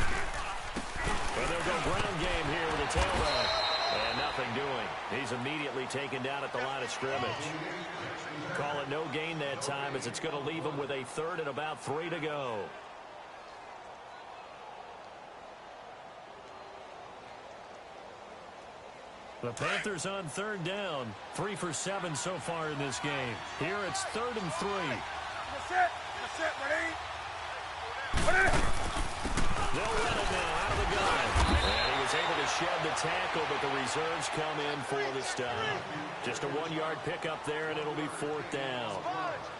Well, they'll go ground game here with a tailback. And nothing doing. He's immediately taken down at the line of scrimmage. Call it no gain that time as it's going to leave him with a 3rd and about 3 to go. The Panthers on 3rd down. 3 for 7 so far in this game. Here it's 3rd and 3. Set. Ready. They'll run it now out of the gun. And he was able to shed the tackle, but the reserves come in for the stop. Just a 1-yard pickup there, and it'll be 4th down.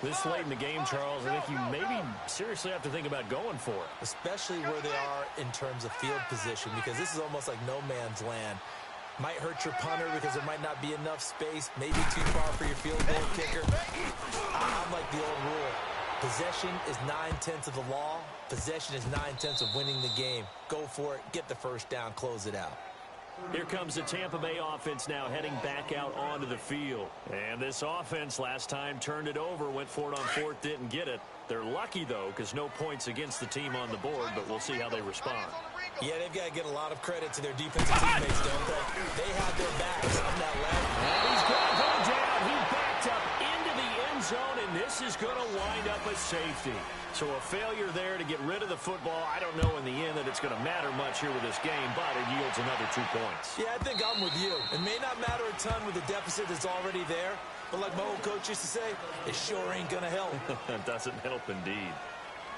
This late in the game, Charles, I think you maybe seriously have to think about going for it. Especially where they are in terms of field position, because this is almost like no man's land. Might hurt your punter because there might not be enough space, maybe too far for your field goal kicker. I'm like the old rule. Possession is 9/10 of the law. Possession is 9/10 of winning the game. Go for it, get the 1st down, close it out. Here comes the Tampa Bay offense now heading back out onto the field. And this offense last time turned it over, went for it on 4th, didn't get it. They're lucky, though, because no points against the team on the board, but we'll see how they respond. Yeah, they've got to get a lot of credit to their defensive teammates, don't they? They have their backs on that left. And he's going to go down. He backed up into the end zone, and this is going to wind up a safety. So a failure there to get rid of the football. I don't know in the end that it's going to matter much here with this game, but it yields another 2 points. Yeah, I think I'm with you. It may not matter a ton with the deficit that's already there, but like my old coach used to say, it sure ain't going to help. It doesn't help indeed.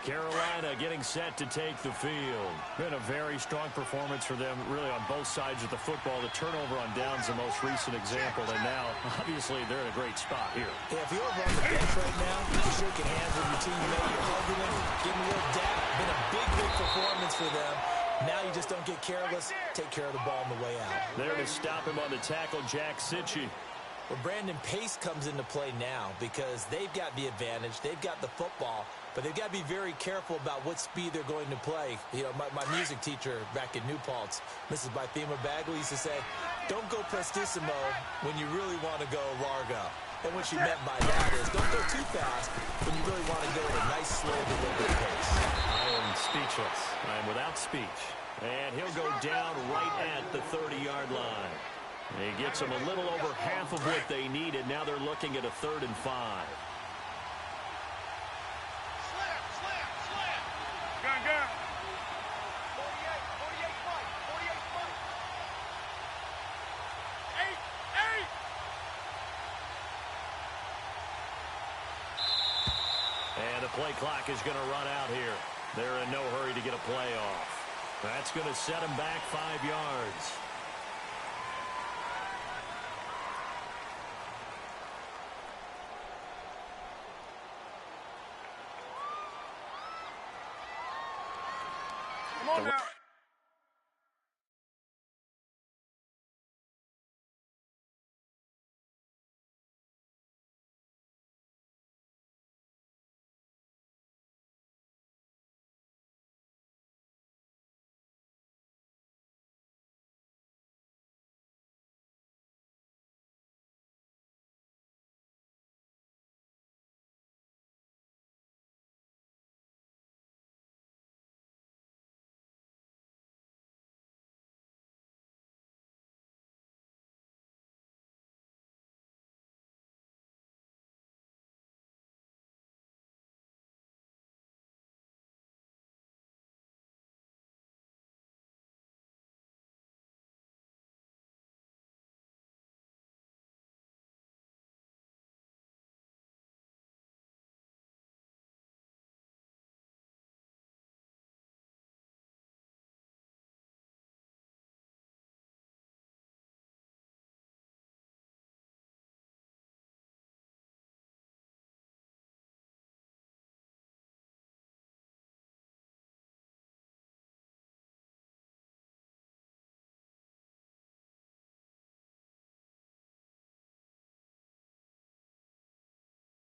Carolina getting set to take the field. Been a very strong performance for them, really, on both sides of the football. The turnover on downs the most recent example, and now, obviously, they're in a great spot here. Yeah, if you're over on the bench right now, you're shaking hands with your teammate, you're hugging them, giving a little dap. Been a big performance for them. Now you just don't get careless. Take care of the ball on the way out. There to stop him on the tackle, Jack Sitchie. Well, Brandon, pace comes into play now because they've got the advantage. They've got the football, but they've got to be very careful about what speed they're going to play. You know, my music teacher back in New Paltz, Mrs. Bythema Bagley, used to say, don't go prestissimo when you really want to go largo. And what she meant by that is don't go too fast when you really want to go at a nice, slow, deliberate pace. I am speechless. I am without speech. And he'll go down right at the 30-yard line. He gets them a little over half of what they needed. Now they're looking at a 3rd and 5. Slam. Gun. 48 fight. 8. And the play clock is going to run out here. They're in no hurry to get a play off. That's going to set them back 5 yards. Come on now.